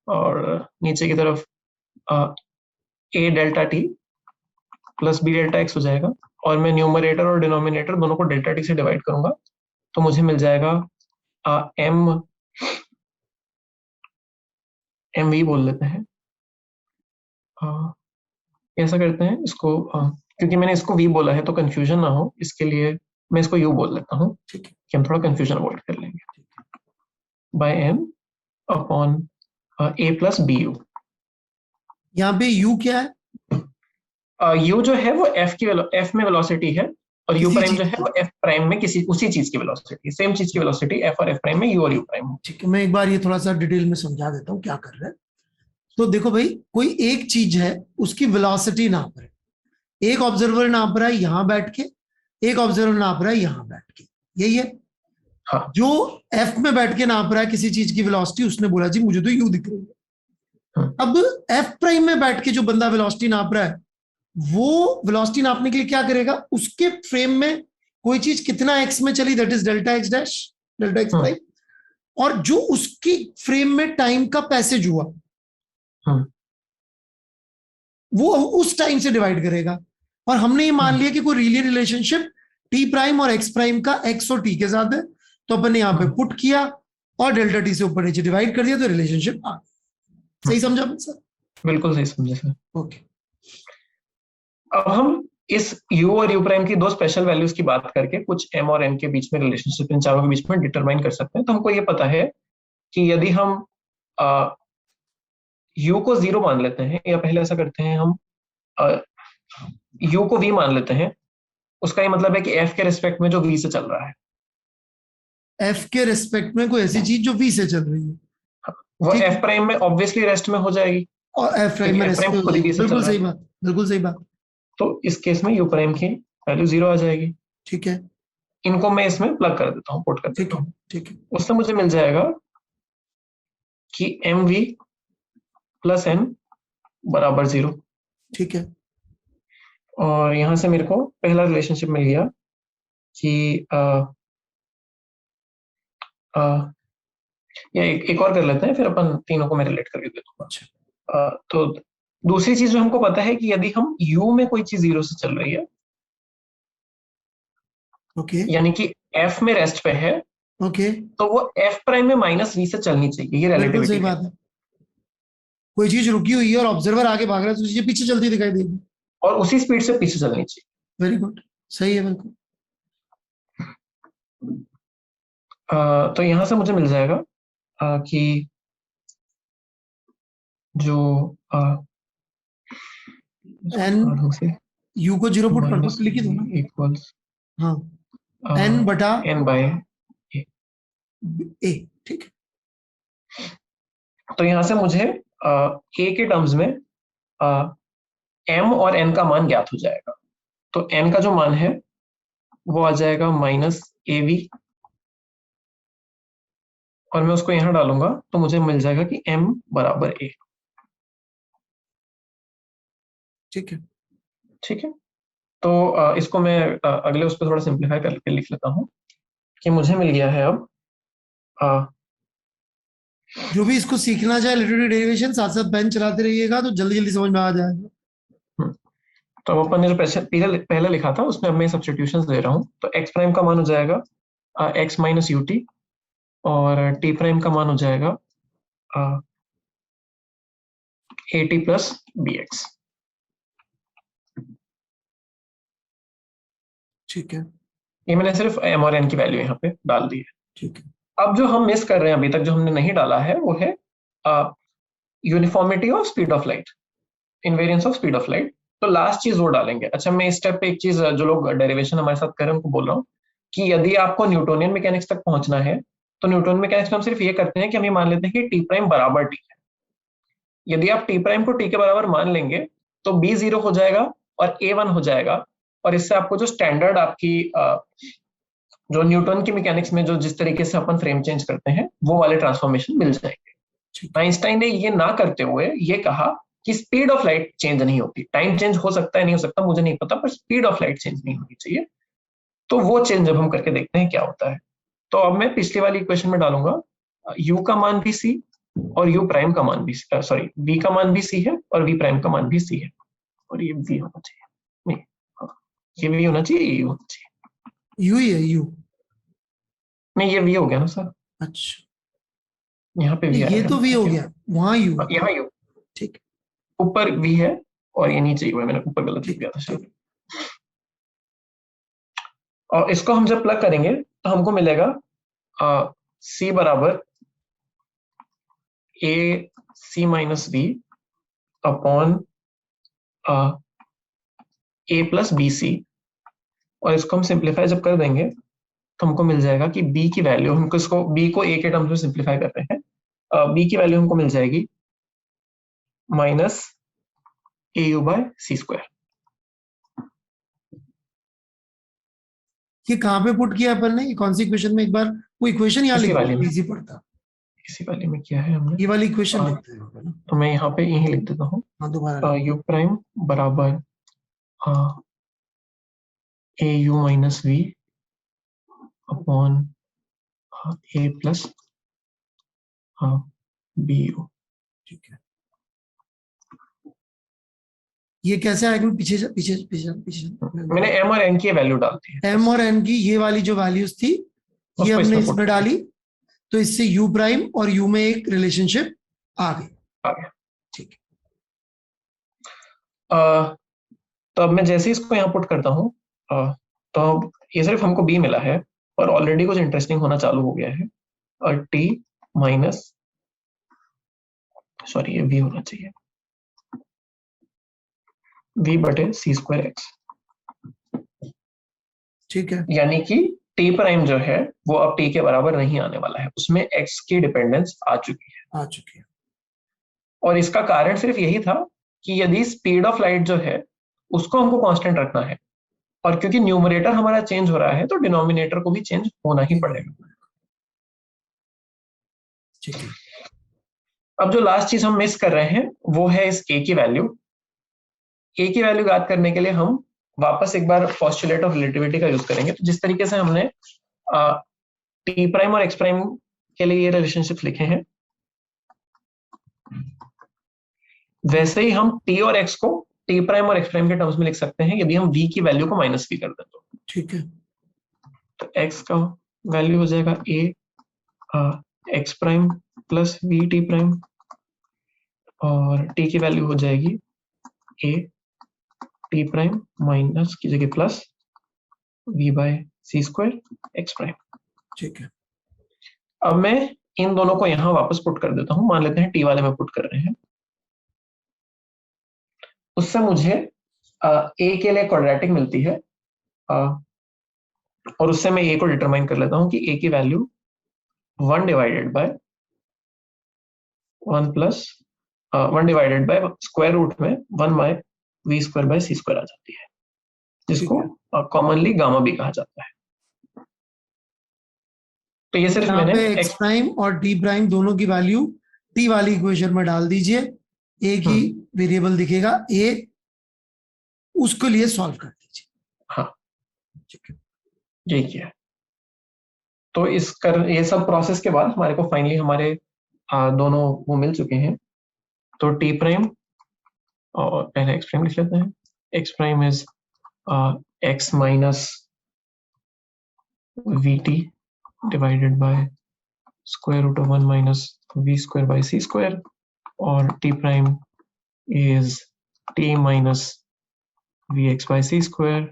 A: और नीचे की तरफ A delta T plus B delta X हो जाएगा, और मैं न्यूमरेटर और डिनोमिनेटर दोनों को डेल्टा टी से डिवाइड करूंगा, तो मुझे मिल जाएगा एम एम वी बोल लेते हैं। ऐसा करते हैं इसको, क्योंकि मैंने इसको वी बोला है तो कंफ्यूजन ना हो, इसके लिए मैं इसको यू बोल लेता हूँ,
B: ठीक है,
A: कि हम थोड़ा कंफ्यूजन अवॉइड कर लेंगे। By M upon A plus B U.
B: यहाँ पे यू क्या है?
A: यू जो है वो एफ में वेलोसिटी है, और यू
B: किसी
A: प्राइम जो
B: चीज
A: है
B: की।
A: वो एफ प्राइम में किसी उसी चीज की वेलोसिटी, सेम चीज की वेलोसिटी एफ और एफ प्राइम में, यू और यू प्राइम।
B: ठीक है, मैं एक बार ये थोड़ा सा डिटेल में समझा देता हूँ क्या कर रहे हैं। तो देखो भाई, कोई एक चीज है, उसकी वेलोसिटी नाप रहे, एक ऑब्जर्वर नाप रहा है यहां बैठ के, एक ऑब्जर्वर नाप रहा है यहां बैठ के, यही है।
A: हाँ,
B: जो एफ में बैठ के नाप रहा है किसी चीज की वेलोसिटी, उसने बोला जी मुझे तो यू दिख रही है। अब एफ प्राइम में बैठ के जो बंदा वेलोसिटी नाप रहा है, वो वेलोसिटी नापने के लिए क्या करेगा, उसके फ्रेम में कोई चीज कितना एक्स में चली, that is delta x dash, delta X prime, और जो उसकी फ्रेम में टाइम का पैसेज हुआ वो उस टाइम से डिवाइड करेगा। और हमने ये मान लिया कि कोई लीनियर रिलेशनशिप टी प्राइम और एक्स प्राइम का एक्स और टी के साथ है, तो अपन ने यहाँ पे पुट किया और डेल्टा टी से ऊपर नीचे डिवाइड कर दिया, तो रिलेशनशिप आ गया। सही समझा सर?
A: बिल्कुल सही समझे सर।
B: ओके,
A: अब हम इस u और u प्राइम की दो स्पेशल वैल्यूज की बात करके कुछ m और n के बीच में रिलेशनशिप, इन चारों के बीच में डिटरमाइन कर सकते हैं। तो हमको ये पता है कि यदि हम u को 0 मान लेते हैं, या पहले ऐसा करते हैं, हम u को v मान लेते हैं, उसका ये मतलब है कि f के रिस्पेक्ट में जो v से चल रहा है,
B: एफ के रिस्पेक्ट में कोई ऐसी चीज जो वी से चल रही है,
A: वो
B: ठीक
A: एफ
B: है,
A: प्राइम में ऑब्वियसली रेस्ट में हो जाएगी,
B: और एफ प्राइम
A: क्योंकि
B: में
A: एफ
B: रेस्ट
A: प्राइम
B: पे हो
A: खुद ही
B: जाएगी।
A: बी से चल
B: बिल्कुल
A: रहा
B: सही
A: है।
B: बात, बिल्कुल सही बात।
A: तो इस केस में यू प्राइम की वैल्यू 0 आ जाएगी।
B: ठीक है,
A: इनको मैं इसमें प्लग कर देता हूँ, पुट कर
B: ठीक
A: देता
B: है,
A: हूँ।
B: ठीक है,
A: उससे मुझे मिल जाएगा कि एम वी प्लस एन बराबर 0।
B: ठीक है,
A: और यहां से मेरे को पहला रिलेशनशिप मिल गया कि आ, या एक और कर लेते हैं, फिर अपन तीनों को मैं रिलेट करके दे दूंगा।
B: अच्छा,
A: तो दूसरी चीज जो हमको पता है कि यदि हम u में कोई चीज 0 से चल रही है,
B: ओके,
A: यानी कि f में रेस्ट पे है,
B: ओके,
A: तो वो f प्राइम में माइनस v से चलनी चाहिए। ये
B: बिल्कुल सही
A: रिलेटिविटी है।
B: बात है। कोई चीज रुकी हुई है और ऑब्जर्वर आगे भाग रहा है तो चीजें पीछे चलती दिखाई देगी।
A: और उसी स्पीड से पीछे चलनी चाहिए।
B: वेरी गुड, सही है, बिल्कुल।
A: तो यहां से मुझे मिल जाएगा कि जो
B: एन,
A: से
B: यू को 0 पुट कर दो,
A: माइनस
B: लिख ही दो ना।
A: इक्वल्स
B: हाँ, एन बटा
A: एन बाय।
B: ए, ठीक है,
A: तो यहां से मुझे ए के टर्म्स में एम और एन का मान ज्ञात हो जाएगा। तो एन का जो मान है वो आ जाएगा माइनस ए वी, और मैं उसको यहां डालूंगा तो मुझे मिल जाएगा कि एम बराबर ए।
B: ठीक है,
A: ठीक है। तो इसको मैं अगले उस पर थोड़ा सिंप्लीफाई करके लिख लेता हूँ कि मुझे मिल गया है अब अ,
B: जो भी इसको सीखना चाहे लिटरेरी डेरिवेशन, साथ साथ पेन चलाते रहिएगा तो जल्दी जल्दी समझ में आ जाएगा।
A: हम्म, तो अब अपन ने जो पहले लिखा था उसमें अब मैं सब्स्टिट्यूशंस दे रहा हूँ। तो एक्स प्राइम का मान हो जाएगा एक्स माइनस यू टी, और टी प्राइम का मान हो जाएगा A T plus B X.
B: ठीक है,
A: ये मैंने सिर्फ एम और एन की वैल्यू यहाँ पे डाल दी है।
B: ठीक है,
A: अब जो हम मिस कर रहे हैं अभी तक, जो हमने नहीं डाला है, वो है uniformity of speed of light, invariance of speed of light. तो लास्ट चीज वो डालेंगे। अच्छा, मैं इस स्टेप पे एक चीज, जो लोग डेरिवेशन हमारे साथ कर रहे हैं उनको बोल रहा हूँ कि यदि आपको न्यूटोनियन मैकेनिक्स तक पहुंचना है तो न्यूटन मैकेनिक्स में हम सिर्फ ये करते हैं कि हम ये मान लेते हैं कि टी प्राइम बराबर टी है। यदि आप टी प्राइम को टी के बराबर मान लेंगे तो बी 0 हो जाएगा और ए 1 हो जाएगा। और इससे आपको जो स्टैंडर्ड आपकी जो न्यूटन की मैकेनिक्स में जो जिस तरीके से अपन फ्रेम चेंज करते हैं वो वाले ट्रांसफॉर्मेशन मिल जाएंगे।
B: ठीक है,
A: आइंस्टाइन ने ये ना करते हुए ये कहा कि स्पीड ऑफ लाइट चेंज नहीं होती। टाइम चेंज हो सकता है, नहीं हो सकता मुझे नहीं पता, पर स्पीड ऑफ लाइट चेंज नहीं होनी चाहिए। तो वो चेंज जब हम करके देखते हैं क्या होता है। तो अब मैं पिछली वाली इक्वेशन में डालूंगा u का मान भी c और u प्राइम का मान भी, सॉरी, v का मान भी c है और v प्राइम का मान भी c है। और ये v होना चाहिए, नहीं, हाँ, ये v होना चाहिए, ये u होना चाहिए।
B: यू ही है, यू।
A: नहीं, ये v हो गया ना सर,
B: अच्छा,
A: यहाँ पे v
B: ये
A: आएगा
B: तो
A: ना,
B: वी हो
A: ठीक है।
B: गया, वहां यू है।
A: यहाँ u,
B: ठीक,
A: ऊपर v है और ये नीचे u है। मैंने ऊपर गलत लिख
B: ठीक,
A: दिया था
B: ठीक,
A: शायद। और इसको हम जब प्लग करेंगे तो हमको मिलेगा c बराबर ए सी minus B upon A plus B C. और इसको हम सिंप्लीफाई जब कर देंगे तो हमको मिल जाएगा कि b की वैल्यू, हमको इसको b को a के टर्म्स में सिंप्लीफाई कर रहे हैं, b की वैल्यू हमको मिल जाएगी minus A U by C square.
B: ये कहाँ पे पुट किया अपन ने, ये कौन सी इक्वेशन में? एक बार वो इक्वेशन यहाँ
A: इसी
B: लिख
A: वाले
B: दो,
A: में,
B: इजी पड़ता।
A: इसी वाले में किया है हमने।
B: ये वाली इक्वेशन
A: अ,
B: लिखते हैं यहाँ पे ना।
A: तो मैं यहाँ पे यही लिख देता हूँ,
B: हाँ, दोबारा लिख।
A: यू प्राइम बराबर A U minus V upon A plus B U.
B: ठीक है, ये कैसे आएगा? पीछे पीछे पीछे
A: मैंने
B: पीछे।
A: एम और एन की वैल्यू डाल दी है
B: एम
A: बस,
B: और एन की ये वाली जो वैल्यूज थी, ये
A: उसको
B: हमने
A: इसमें पुट
B: इसमें
A: कर दिया,
B: डाली, तो इससे यू प्राइम और यू में एक रिलेशनशिप आ गई।
A: आ गया।
B: ठीक है,
A: तो अब मैं जैसे ही इसको यहाँ पुट करता हूँ, तो अब ये सिर्फ हमको बी मिला है और ऑलरेडी कुछ इंटरेस्टिंग होना चालू हो गया है। और टी माइनस, सॉरी, ये वी होना चाहिए, वी बटे सी स्क्वायर एक्स।
B: ठीक है,
A: यानी कि टी प्राइम जो है वो अब टी के बराबर नहीं आने वाला है, उसमें एक्स की डिपेंडेंस आ चुकी है। और इसका कारण सिर्फ यही था कि यदि स्पीड ऑफ लाइट जो है उसको हमको कांस्टेंट रखना है, और क्योंकि न्यूमरेटर हमारा चेंज हो रहा है तो डिनोमिनेटर को भी चेंज होना ही पड़ेगा।
B: ठीक है।
A: अब जो लास्ट चीज हम मिस कर रहे हैं वो है इस ए की वैल्यू। ए की वैल्यू याद करने के लिए हम वापस एक बार पोस्टुलेट ऑफ रिलेटिविटी का यूज करेंगे। तो जिस तरीके से हमने टी प्राइम और एक्स प्राइम के लिए ये रिलेशनशिप लिखे हैं, वैसे ही हम टी और एक्स को टी प्राइम और एक्स प्राइम के टर्म्स में लिख सकते हैं यदि हम v की वैल्यू को माइनस v कर दें तो।
B: ठीक है।
A: तो x का वैल्यू हो जाएगा a ex prime plus we T prime, और t की वैल्यू हो जाएगी a टी प्राइम माइनस की जगह प्लस v बाय सी स्क्वायर एक्स प्राइम।
B: ठीक है।
A: अब मैं इन दोनों को यहां वापस पुट कर देता हूं, मान लेते हैं टी वाले में पुट कर रहे हैं। उससे मुझे a के लिए क्वाड्रेटिक मिलती है, और उससे मैं a को डिटरमाइन कर लेता हूं कि a की value 1 divided by 1 plus 1 divided by square root में 1 by V square by C square आ जाती है, जिसको कॉमनली गामा भी कहा जाता है। तो ये सिर्फ
B: यहाँ
A: मैंने
B: पे एक्स प्राइम और डी प्राइम दोनों की वैल्यू टी वाली इक्वेशन में डाल दीजिए, ए की वेरिएबल दिखेगा ए, उसके लिए सॉल्व कर दीजिए।
A: हाँ ठीक है, यही किया। तो ये सब प्रोसेस के बाद हमारे को फाइनली हमारे दोनों वो मिल चुके हैं। तो टी प्राइम, और पहले एक्स प्राइम लिख लेते हैं। X prime is x minus v t divided by square root of 1 minus we square by C square, और T prime is t minus vx by c square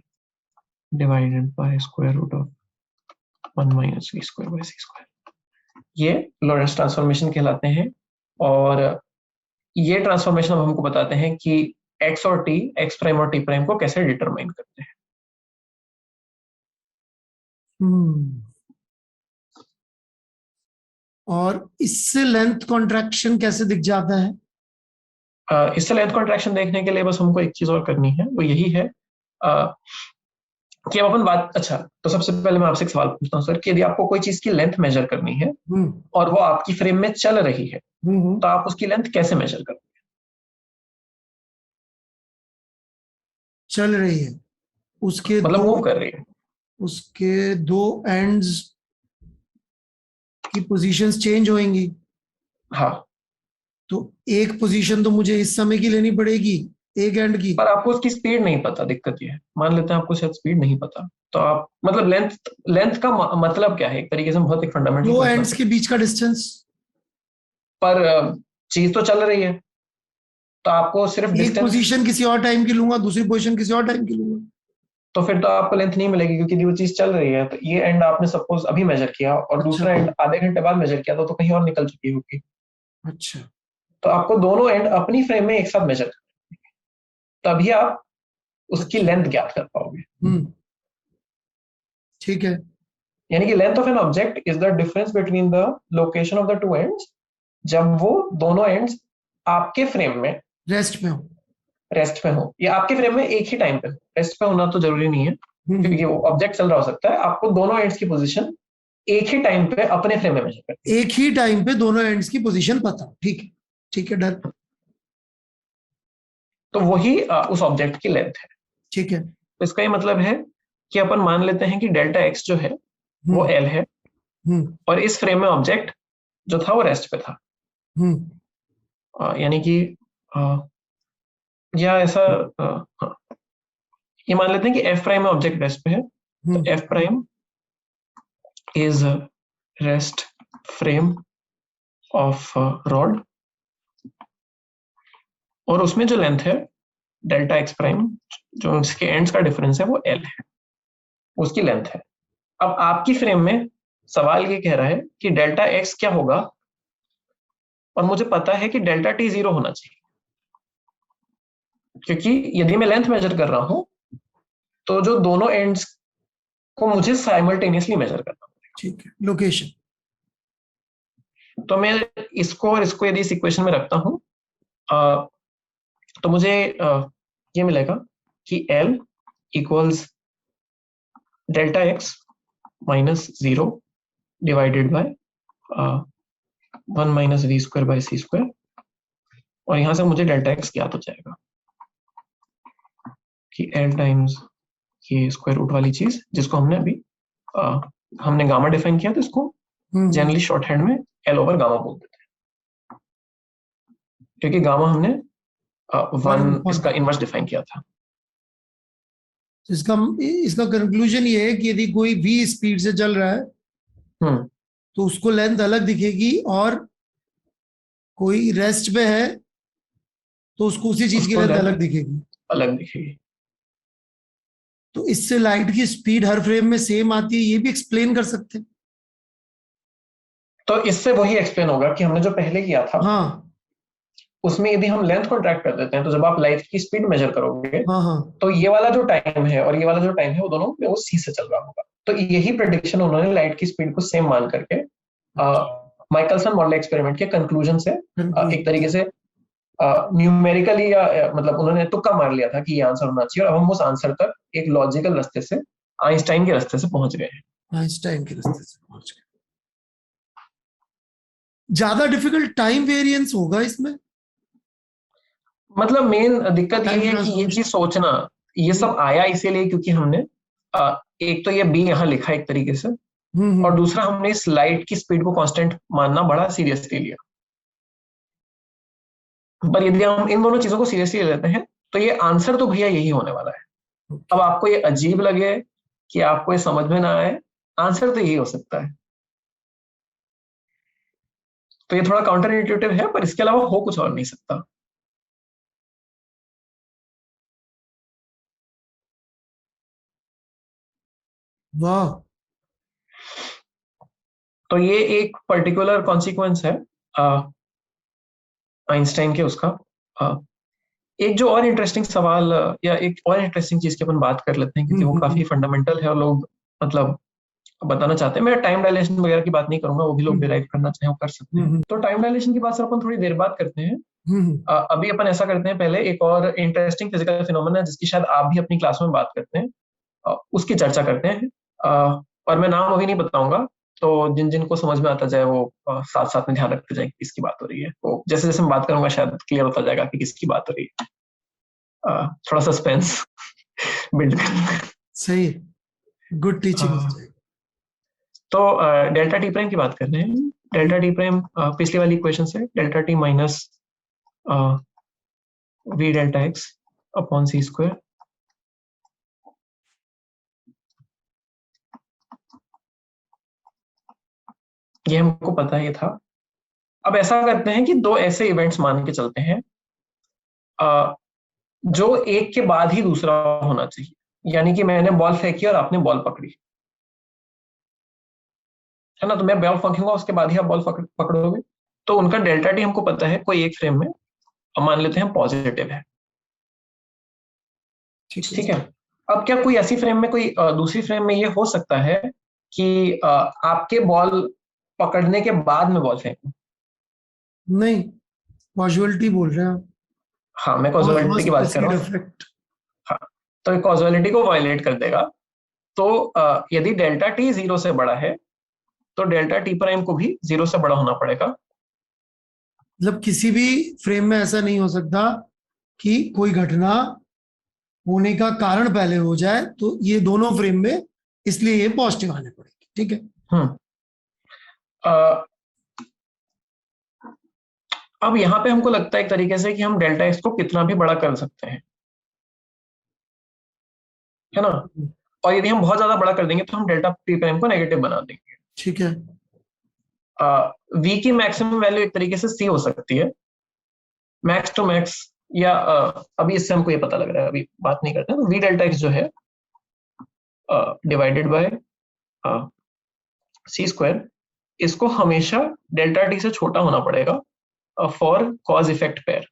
A: divided by square root of 1 minus v square by c square। ये Lorentz transformation कहलाते हैं, और ये transformation अब हमको बताते हैं कि x और t, x प्राइम और t प्राइम को कैसे डिटरमाइन करते हैं।
B: और इससे लेंथ कॉन्ट्रैक्शन कैसे दिख जाता है?
A: इससे लेंथ कॉन्ट्रैक्शन देखने के लिए बस हमको एक चीज और करनी है, वो यही है कि अब अपन बात, अच्छा तो सबसे पहले मैं आपसे एक सवाल पूछता हूँ सर, कि यदि आपको कोई चीज की लेंथ मेजर करनी है और वो आपकी फ्रेम में चल रही है, तो आप उसकी लेंथ कैसे मेजर करते हैं?
B: चल रही है, उसके
A: मतलब
B: दो,
A: मूव कर रही है।
B: उसके दो एंड्स की पोजीशंस चेंज होंगी।
A: हाँ,
B: तो एक पोजीशन तो मुझे इस समय की लेनी पड़ेगी, एक एंड की।
A: पर आपको उसकी स्पीड नहीं पता, दिक्कत ये है। मान लेते हैं आपको शायद स्पीड नहीं पता, तो आप मतलब लेंथ का मतलब क्या है, एक तरीके से बहुत एक फंडामेंटल
B: दो
A: क्वेश्चन
B: एंड्स के बीच का डिस्टेंस।
A: पर चीज तो चल रही है, तो आपको सिर्फ
B: एक
A: डिस्टेंस,
B: पोजीशन किसी और टाइम की लूंगा, दूसरी पोजीशन किसी और टाइम की लूंगा,
A: तो फिर तो आपको लेंथ नहीं मिलेगी, क्योंकि वो चीज चल रही है। तो ये एंड आपने सपोज अभी मेजर किया और
B: अच्छा,
A: दूसरा एंड आधे घंटे बाद मेजर किया, तो कहीं और निकल चुकी होगी।
B: अच्छा,
A: तो आपको दोनों एंड अपनी फ्रेम में एक साथ मेजर करना है, तभी आप उसकी
B: अच्छा,
A: लेंथ ज्ञात कर पाओगे।
B: ठीक है।
A: यानी कि length of an object is the difference between the location of the two ends, जब वो दोनों एंड्स आपके फ्रेम में
B: रेस्ट में हो,
A: रेस्ट में हो, या आपके फ्रेम में एक ही टाइम पे हो। रेस्ट पे होना तो जरूरी नहीं है, क्योंकि वो ऑब्जेक्ट चल रहा हो सकता है। आपको दोनों एंड्स की पोजीशन एक ही टाइम पे अपने फ्रेम में मेजर करनी है।
B: एक ही टाइम पे दोनों एंड्स की पोजीशन पता हो। ठीक है, ठीक है, डन।
A: तो वही उस ऑब्जेक्ट की लेंथ है।
B: ठीक है।
A: तो इसका ये मतलब है कि अपन मान लेते हैं कि डेल्टा एक्स जो है वो एल है, और इस फ्रेम में ऑब्जेक्ट जो था वो रेस्ट पे था। यानी कि या ऐसा, हाँ, ये मान लेते हैं कि एफ प्राइम में ऑब्जेक्ट रेस्ट पे है, तो F prime is rest frame of rod, और उसमें जो लेंथ है डेल्टा एक्स प्राइम, जो इसके एंड्स का डिफरेंस है वो एल है, उसकी लेंथ है। अब आपकी फ्रेम में सवाल ये कह रहा है कि डेल्टा एक्स क्या होगा, और मुझे पता है कि डेल्टा टी 0 होना चाहिए, क्योंकि यदि मैं लेंथ मेजर कर रहा हूं तो जो दोनों एंड्स को मुझे साइमल्टेनियसली मेजर करना।
B: ठीक है, लोकेशन।
A: तो मैं इसको और इसको यदि इस इक्वेशन में रखता हूं तो मुझे ये मिलेगा कि L equals delta X minus 0 divided by 1 minus we square by C square, और यहां से मुझे डेल्टा एक्स ज्ञात हो जाएगा कि L टाइम्स ये स्क्वायर रूट वाली चीज जिसको हमने अभी हमने गामा डिफाइन किया, तो इसको जनरली शॉर्ट हैंड में L ओवर गामा बोल देते हैं, क्योंकि गामा हमने 1 इसका इनवर्स डिफाइन किया था।
B: इसका इसका कंक्लूजन ये है कि यदि कोई v स्पीड से चल रहा है तो उसको लेंथ अलग दिखेगी, और कोई रेस्ट पे है तो उसको उसी चीज की लेंथ अलग दिखेगी। तो इससे लाइट की स्पीड हर फ्रेम में सेम आती है, ये भी एक्सप्लेन कर सकते हैं।
A: तो इससे वही एक्सप्लेन होगा कि हमने जो पहले किया था,
B: हाँ,
A: उसमें यदि हम लेंथ कॉन्ट्रैक्ट कर देते हैं, तो जब आप लाइट की स्पीड मेजर करोगे,
B: हाँ,
A: तो ये वाला जो टाइम है और ये वाला जो टाइम है वो दोनों में वो सी से चल रहा होगा। तो यही प्रेडिक्शन उन्होंने लाइट की स्पीड को सेम मान करके माइकलसन मॉडल एक्सपेरिमेंट के कंक्लूजन से एक तरीके से न्यूमेरिकली या मतलब उन्होंने तुक्का मार लिया था कि ये आंसर होना चाहिए, और हम उस आंसर तक एक लॉजिकल रास्ते से, आइंस्टाइन के रास्ते से पहुंच गए हैं।
B: आइंस्टाइन के रास्ते से पहुंच गए। ज्यादा डिफिकल्ट टाइम वेरिएंस होगा इसमें।
A: मतलब मेन दिक्कत ये है कि ये चीज सोचना, ये सब आया इसीलिए क्योंकि हमने एक तो ये बी यहाँ लिखा एक तरीके से, और दूसरा हमने इस लाइट की स्पीड को कांस्टेंट मानना बड़ा सीरियसली लिया। पर यदि हम इन दोनों चीजों को सीरियसली लेते हैं तो ये आंसर तो भैया यही होने वाला है। अब आपको ये अजीब लगे कि आपको ये समझ में ना आए, आंसर तो यही हो सकता है। तो ये थोड़ा काउंटर इंट्यूटिव है, पर इसके अलावा हो कुछ और नहीं सकता।
B: वाह।
A: तो ये एक पर्टिकुलर कॉन्सिक्वेंस है आइंस्टाइन के उसका। एक जो और इंटरेस्टिंग सवाल या एक और इंटरेस्टिंग चीज की अपन बात कर लेते हैं, क्योंकि वो काफी फंडामेंटल है और लोग मतलब बताना चाहते हैं। मैं टाइम डायलेशन वगैरह की बात नहीं करूंगा, वो भी लोग डिराइव करना चाहें वो कर सकते हैं। तो टाइम डायलेशन की बात सर अपन थोड़ी देर बाद करते हैं। अभी अपन ऐसा करते हैं, पहले एक और इंटरेस्टिंग फिजिकल फिनोमेना जिसकी शायद आप भी अपनी क्लास में बात करते हैं, उसकी चर्चा करते हैं। और मैं नाम अभी नहीं बताऊंगा, तो जिन जिन को समझ में आता जाए वो साथ साथ में ध्यान रखते जाए किसकी बात हो रही है। तो जैसे जैसे मैं बात करूंगा शायद क्लियर होता जाएगा कि किसकी बात हो रही है। थोड़ा सस्पेंस बिल्ड कर।
B: सही, गुड टीचिंग।
A: तो डेल्टा टी प्राइम की बात कर रहे हैं। डेल्टा टी प्राइम पिछली वाली इक्वेशन से delta t minus v delta x upon c square. ये हमको पता ही था। अब ऐसा करते हैं कि दो ऐसे इवेंट्स मान के चलते हैं जो एक के बाद ही दूसरा होना चाहिए। यानी कि मैंने बॉल फेंकी और आपने बॉल पकड़ी, है ना। तो मैं बॉल फेंकूंगा, उसके बाद ही आप बॉल पकड़ोगे। तो उनका डेल्टा टी हमको पता है, कोई एक फ्रेम में मान लेते हैं पॉजिटिव है। ठीक है। अब क्या कोई ऐसी फ्रेम में, कोई दूसरी फ्रेम में ये हो सकता है कि आपके बॉल पकड़ने के बाद में बॉल फेंकूं?
B: नहीं, कॉजुअलिटी बोल रहे हैं आप।
A: हाँ, मैं कॉजुअलिटी की बात कर रहा हूँ। हाँ, तो कॉजुअलिटी को वायलेट कर देगा। तो यदि डेल्टा टी 0 से बड़ा है तो डेल्टा टी प्राइम को भी 0 से बड़ा होना पड़ेगा।
B: मतलब किसी भी फ्रेम में ऐसा नहीं हो सकता कि कोई घटना होने का कारण पहले हो जाए, तो ये दोनों फ्रेम में, इसलिए ये पॉजिटिव आने पड़ेगी। ठीक है।
A: अब यहाँ पे हमको लगता है एक तरीके से कि हम डेल्टा एक्स को कितना भी बड़ा कर सकते हैं, है ना। और यदि हम बहुत ज्यादा बड़ा कर देंगे तो हम डेल्टा टी प्राइम को नेगेटिव बना देंगे।
B: ठीक है।
A: वी की मैक्सिमम वैल्यू एक तरीके से सी हो सकती है, मैक्स टू मैक्स, या अभी इससे हमको ये पता लग रहा है, अभी बात नहीं करते हैं। तो वी डेल्टा एक्स जो है डिवाइडेड बाय सी स्क्वायर, इसको हमेशा डेल्टा टी से छोटा होना पड़ेगा फॉर कॉज इफेक्ट पेयर।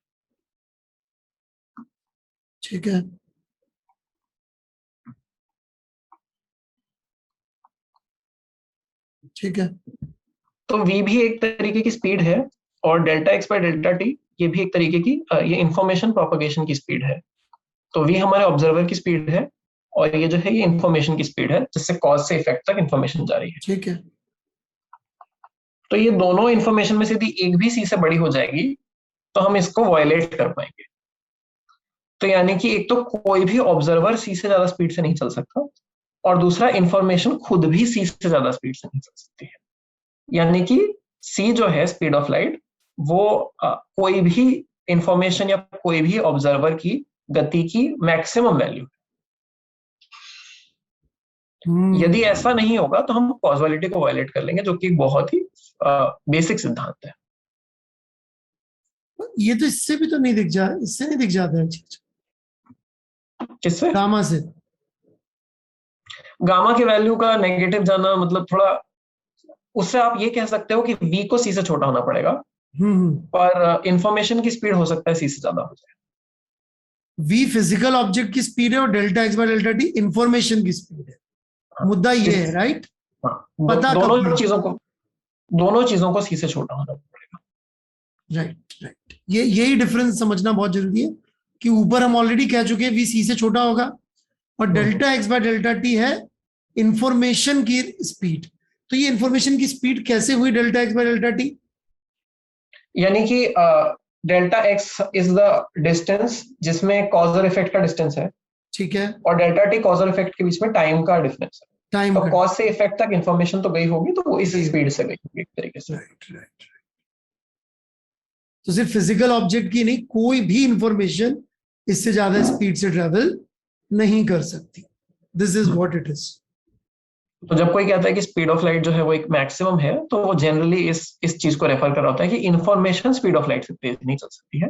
B: ठीक है। ठीक है।
A: तो v भी एक तरीके की स्पीड है, और delta x bye delta T ये भी एक तरीके की ये इंफॉर्मेशन प्रोपगेशन की स्पीड है। तो v हमारे ऑब्जर्वर की स्पीड है, और ये जो है ये इंफॉर्मेशन की स्पीड है, जिससे कॉज से इफेक्ट तक इंफॉर्मेशन जा रही है।
B: ठीक है।
A: तो ये दोनों इंफॉर्मेशन में से यदि एक भी c से बड़ी हो जाएगी तो हम इसको वायलेट कर पाएंगे। तो यानी कि एक तो कोई भी ऑब्जर्वर c से ज्यादा स्पीड से नहीं चल सकता, और दूसरा इंफॉर्मेशन खुद भी c से ज्यादा स्पीड से नहीं चल सकती है। यानी कि c जो है स्पीड ऑफ लाइट, वो कोई भी इंफॉर्मेशन या कोई भी ऑब्जर्वर की गति की मैक्सिमम वैल्यू। यदि ऐसा नहीं होगा तो हम कॉज़ुअलिटी को वायलेट कर लेंगे, जो कि बहुत ही बेसिक सिद्धांत है।
B: ये तो इससे भी तो नहीं दिख जा, इससे नहीं दिख जाता है चीज।
A: किससे?
B: गामा से।
A: गामा की वैल्यू का नेगेटिव जाना मतलब थोड़ा, उससे आप ये कह सकते हो कि v को c से छोटा होना पड़ेगा, पर इंफॉर्मेशन की स्पीड हो सकता है c से ज्यादा हो जाए।
B: v फिजिकल ऑब्जेक्ट की स्पीड है और delta x bye delta T information की स्पीड है। मुद्दा ये है, राइट?
A: हाँ,
B: पता
A: दोनों चीजों को c से छोटा होना पड़ेगा।
B: राइट राइट, यही डिफरेंस समझना बहुत जरूरी है कि ऊपर हम ऑलरेडी कह चुके हैं v c से छोटा होगा, और delta x bye delta T है इंफॉर्मेशन की स्पीड। तो ये इंफॉर्मेशन की स्पीड कैसे हुई delta x bye delta T?
A: यानी कि delta x is the distance जिसमें कॉजल इफेक्ट का डिस्टेंस है,
B: ठीक है,
A: और डेल्टा टी कॉजल इफेक्ट के बीच में टाइम का डिफरेंस है।
B: टाइम
A: तो
B: का।
A: कॉज से इफेक्ट तक इंफॉर्मेशन तो गई होगी, तो वो इस स्पीड से गई होगी एक तरीके से।
B: Right right. तो सिर्फ फिजिकल ऑब्जेक्ट की नहीं, कोई भी इंफॉर्मेशन इससे ज्यादा स्पीड से ट्रेवल नहीं कर सकती। This is what it is.
A: तो जब कोई कहता है कि स्पीड ऑफ लाइट जो है वो एक मैक्सिमम है, तो वो जनरली इस चीज को रेफर कर रहा होता है कि इंफॉर्मेशन स्पीड ऑफ लाइट से तेज नहीं चल सकती है।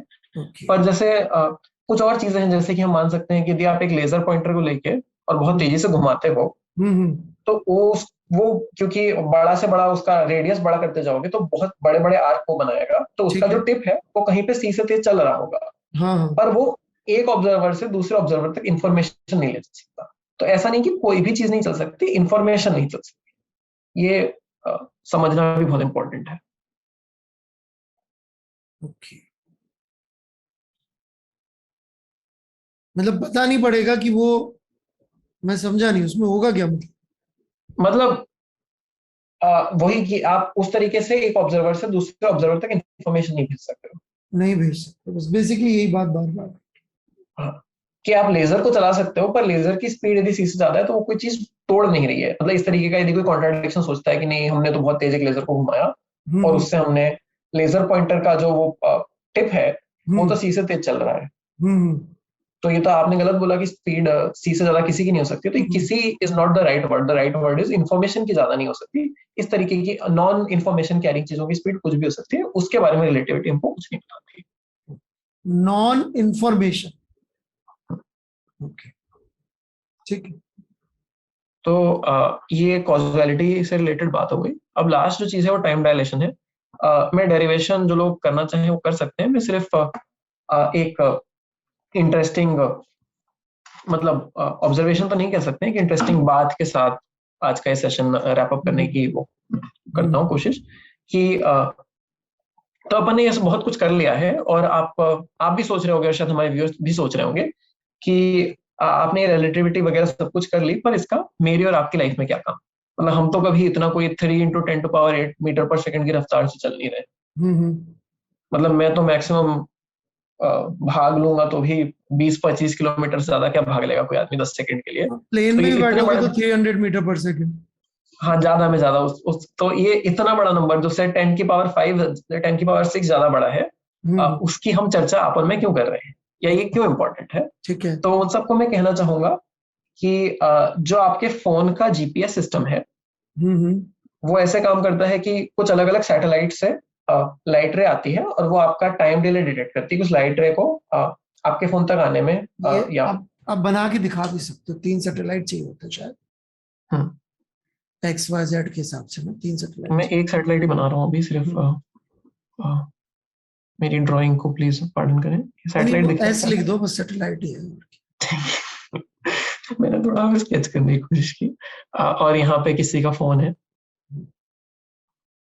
A: पर जैसे कुछ और चीजें हैं, जैसे कि हम मान सकते हैं कि यदि आप एक लेजर पॉइंटर को लेके और बहुत तेजी से घुमाते हो, तो वो क्योंकि बड़ा से बड़ा उसका रेडियस बड़ा करते जाओगे तो बहुत बड़े बड़े आर्क को बनाएगा, तो उसका जो टिप है वो कहीं पे सी से तेज चल रहा होगा। पर वो एक ऑब्जर्वर से दूसरे ऑब्जर्वर तक इंफॉर्मेशन नहीं ले सकता। तो ऐसा नहीं कि कोई भी चीज नहीं चल सकती, इंफॉर्मेशन नहीं चल सकती। ये समझना भी बहुत इंपॉर्टेंट है।
B: ओके, मतलब पता नहीं पड़ेगा कि वो, मैं समझा नहीं उसमें होगा क्या
A: मतलब वही कि आप उस तरीके से एक ऑब्जर्वर से दूसरे ऑब्जर्वर तक इंफॉर्मेशन नहीं भेज सकते हो।
B: नहीं भेज सकते, बस बेसिकली यही बात बार बार।
A: हाँ, कि आप लेजर को चला सकते हो, पर लेजर की स्पीड यदि सी से ज्यादा है तो वो कोई चीज तोड़ नहीं रही है। मतलब इस तरीके का यदि कोई कॉन्ट्राडिक्शन सोचता है कि नहीं हमने तो बहुत तेज एक लेजर को घुमाया और उससे हमने लेजर पॉइंटर का जो वो टिप है वो तो सी से तेज चल रहा है, तो ये तो आपने गलत बोला कि स्पीड सी से ज्यादा किसी की नहीं हो सकती। तो किसी is not the right word, the right word is information की ज्यादा नहीं हो सकती। इस तरीके की नॉन इंफॉर्मेशन कैरिंग चीजों की स्पीड कुछ भी हो सकती है, उसके बारे में रिलेटिविटी हमको कुछ नहीं बताती।
B: नॉन इंफॉर्मेशन, ओके ठीक है।
A: तो ये कॉज़ुअलिटी से रिलेटेड बात हो गई। अब लास्ट जो चीज है वो टाइम डायलेशन है। मैं डेरिवेशन जो लोग करना चाहें वो कर सकते हैं। मैं सिर्फ एक इंटरेस्टिंग मतलब ऑब्जर्वेशन तो नहीं कह सकते हैं कि इंटरेस्टिंग बात के साथ आज का ये सेशन रैप अप करने की वो करता हूँ कोशिश कि तो अपन ने ये बहुत कुछ कर लिया है, और आप भी सोच रहे होंगे और शायद हमारे व्यूअर्स भी सोच रहे होंगे कि आपने रिलेटिविटी वगैरह सब कुछ कर ली, पर इसका मेरी और आपकी लाइफ में क्या काम? मतलब हम तो कभी इतना कोई 3 × 10⁸ मीटर पर सेकंड की रफ्तार से चल नहीं रहे। मतलब मैं तो मैक्सिमम भाग लूंगा तो भी 20-25 किलोमीटर से ज्यादा क्या भाग लेगा कोई आदमी 10 सेकंड के लिए।
B: प्लेन
A: तो
B: में
A: ये
B: भी
A: इतने
B: बैठोगे
A: बड़े,
B: तो 300 मीटर पर सेकंड।
A: हाँ ज्यादा में ज्यादा तो ये इतना बड़ा नंबर जो से 10⁵, 10⁶ ज्यादा बड़ा है, उसकी हम चर्चा आपस में क्यों कर रहे हैं या ये क्यों इम्पोर्टेंट है?
B: ठीक है।
A: तो उन सबको मैं कहना चाहूंगा कि जो आपके फोन का जीपीएस सिस्टम है वो ऐसे काम करता है कि कुछ अलग अलग सैटेलाइट से लाइट रे आती है, और वो आपका टाइम डिले डिटेक्ट करती है उस लाइट रे को आपके फोन तक आने में। या
B: आप बना के दिखा भी सकते हो, 3 सैटेलाइट चाहिए होता है शायद XYZ के हिसाब से ना, 3 सैटेलाइट।
A: मैं एक सैटेलाइट ही बना रहा हूँ अभी सिर्फ। मेरी ड्राइंग को प्लीज पार्डन करें। सैटेलाइट दिख
B: एस लिख दो बस, सैटेलाइट ही है।
A: मैंने थोड़ा स्केच करने की कोशिश की। और यहाँ पे किसी का फोन है,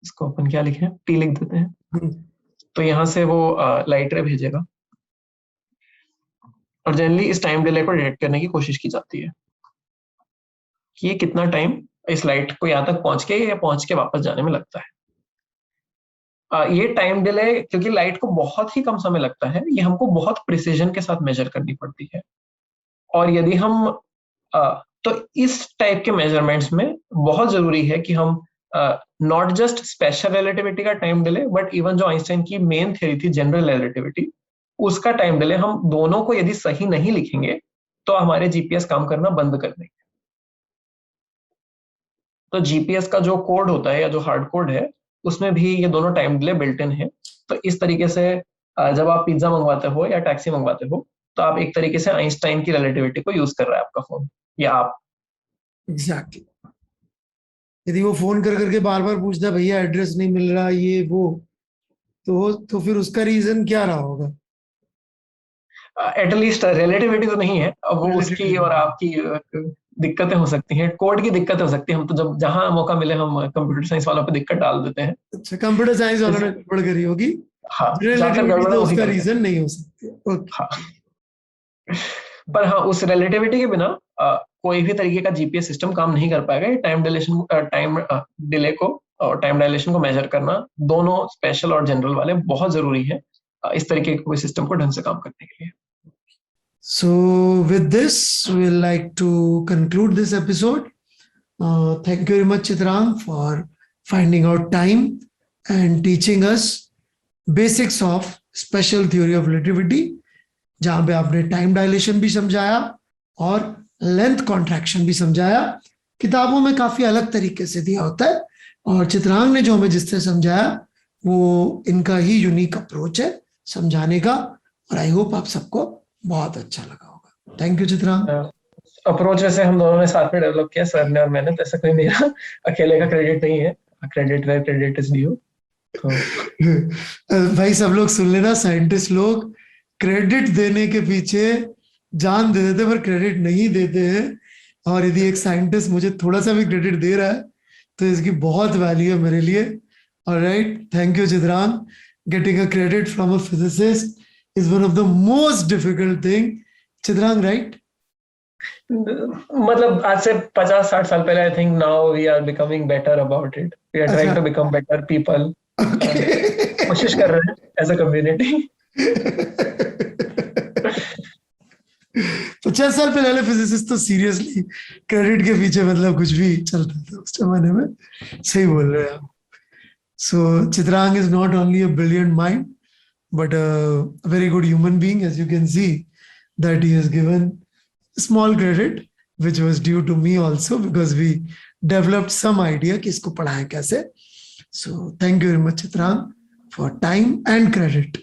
A: इसको अपन क्या लिखें, T लिख देते हैं। तो यहाँ से वो लाइट रे भेजेगा और जनरली इस टाइम डिले को डिटेक्ट करने की कोशिश की जाती है कि ये कितना टाइम इस लाइट को यहाँ तक पहुंच के या पहुंच के वापस जाने में लगता है। ये टाइम डिले, क्योंकि लाइट को बहुत ही कम समय लगता है, ये हमको बहुत प्रिसीजन के साथ मेजर करनी पड़ती है। और यदि हम तो इस टाइप के मेजरमेंट्स में बहुत जरूरी है कि हम नॉट जस्ट स्पेशल रिलेटिविटी का टाइम डिले, बट इवन जो आइंस्टाइन की मेन थ्योरी थी जनरल रिलेटिविटी, उसका टाइम डिले, हम दोनों को यदि सही नहीं लिखेंगे तो हमारे जीपीएस काम करना बंद कर देंगे। तो जीपीएस का जो कोड होता है या जो हार्ड कोड है, उसमें भी ये दोनों टाइम डिले बिल्ट इन है। तो इस तरीके से जब आप पिज्जा मंगवाते हो या टैक्सी मंगवाते हो, तो आप एक तरीके से आइंस्टाइन की रिलेटिविटी को यूज कर रहा है आपका फोन या आप।
B: एग्जैक्टली। यदि वो फोन कर करके बार बार पूछता है भैया एड्रेस नहीं मिल रहा ये वो, तो फिर उसका रीजन क्या रहा होगा?
A: एटलीस्ट रिलेटिविटी तो नहीं है, अब वो उसकी और आपकी दिक्कतें हो सकती हैं, कोड की दिक्कत हो सकती है। हम तो जब जहां मौका मिले हम कंप्यूटर साइंस वालों पे दिक्कत डाल देते हैं।
B: अच्छा, कंप्यूटर साइंस वालों ने गड़बड़ करी होगी।
A: हाँ, जाकर
B: रिलेटिविटी
A: गड़बड़
B: तो
A: वही
B: उसका
A: करते हैं।
B: रीजन नहीं हो सकती। ओके।
A: हाँ, पर हाँ, उस रिलेटिविटी के बिना कोई भी तरीके का जीपीएस सिस्टम काम नहीं कर पाएगा। टाइम डिले को और टाइम डायलेशन को मेजर करना, दोनों स्पेशल और जनरल वाले, बहुत जरूरी है इस तरीके के कोई सिस्टम को ढंग से काम करने के लिए।
B: So with this, we'll like to conclude this episode. Thank you very much, Chitrang, for finding out time and teaching us basics of special theory of relativity, जहाँ पे आपने टाइम डायलेशन भी समझाया और लेंथ कॉन्ट्रैक्शन भी समझाया। किताबों में काफी अलग तरीके से दिया होता है और चित्रांग ने जो हमें जिस तरह समझाया वो इनका ही यूनिक अप्रोच है समझाने का, और आई होप आप सबको बहुत अच्छा लगा होगा। Thank you Chitrang.
A: अप्रोच वैसे हम दोनों ने साथ में डेवलप किया, सर ने और मैंने, तो ऐसा कोई मेरा अकेले का क्रेडिट नहीं है। Credit where credit is due.
B: भाई सब लोग सुन लेना, साइंटिस्ट लोग क्रेडिट देने के पीछे जान दे देते पर क्रेडिट नहीं देते हैं, और यदि एक साइंटिस्ट मुझे थोड़ा सा भी क्रेडिट दे रहा है तो इसकी बहुत वैल्यू है मेरे लिए। Alright, thank you Chitrang. Getting a credit from a physicist is one of the most difficult thing. Chitrang, right?
A: मतलब आज से 50-60 साल पहले, I think now we are becoming better about it. We are trying to become better people. कोशिश कर रहे हैं as a community.
B: 50 साल पहले फिजिसिस्ट तो सीरियसली क्रेडिट के पीछे मतलब कुछ भी चलता था उस जमाने में। सही बोल रहे हैं आप। So Chitrang is not only a brilliant mind but a very good human being, as you can see that he has given small credit which was due to me also, because we developed some idea कि इसको पढ़ाएं कैसे। So thank you very much Chitrang for time and credit.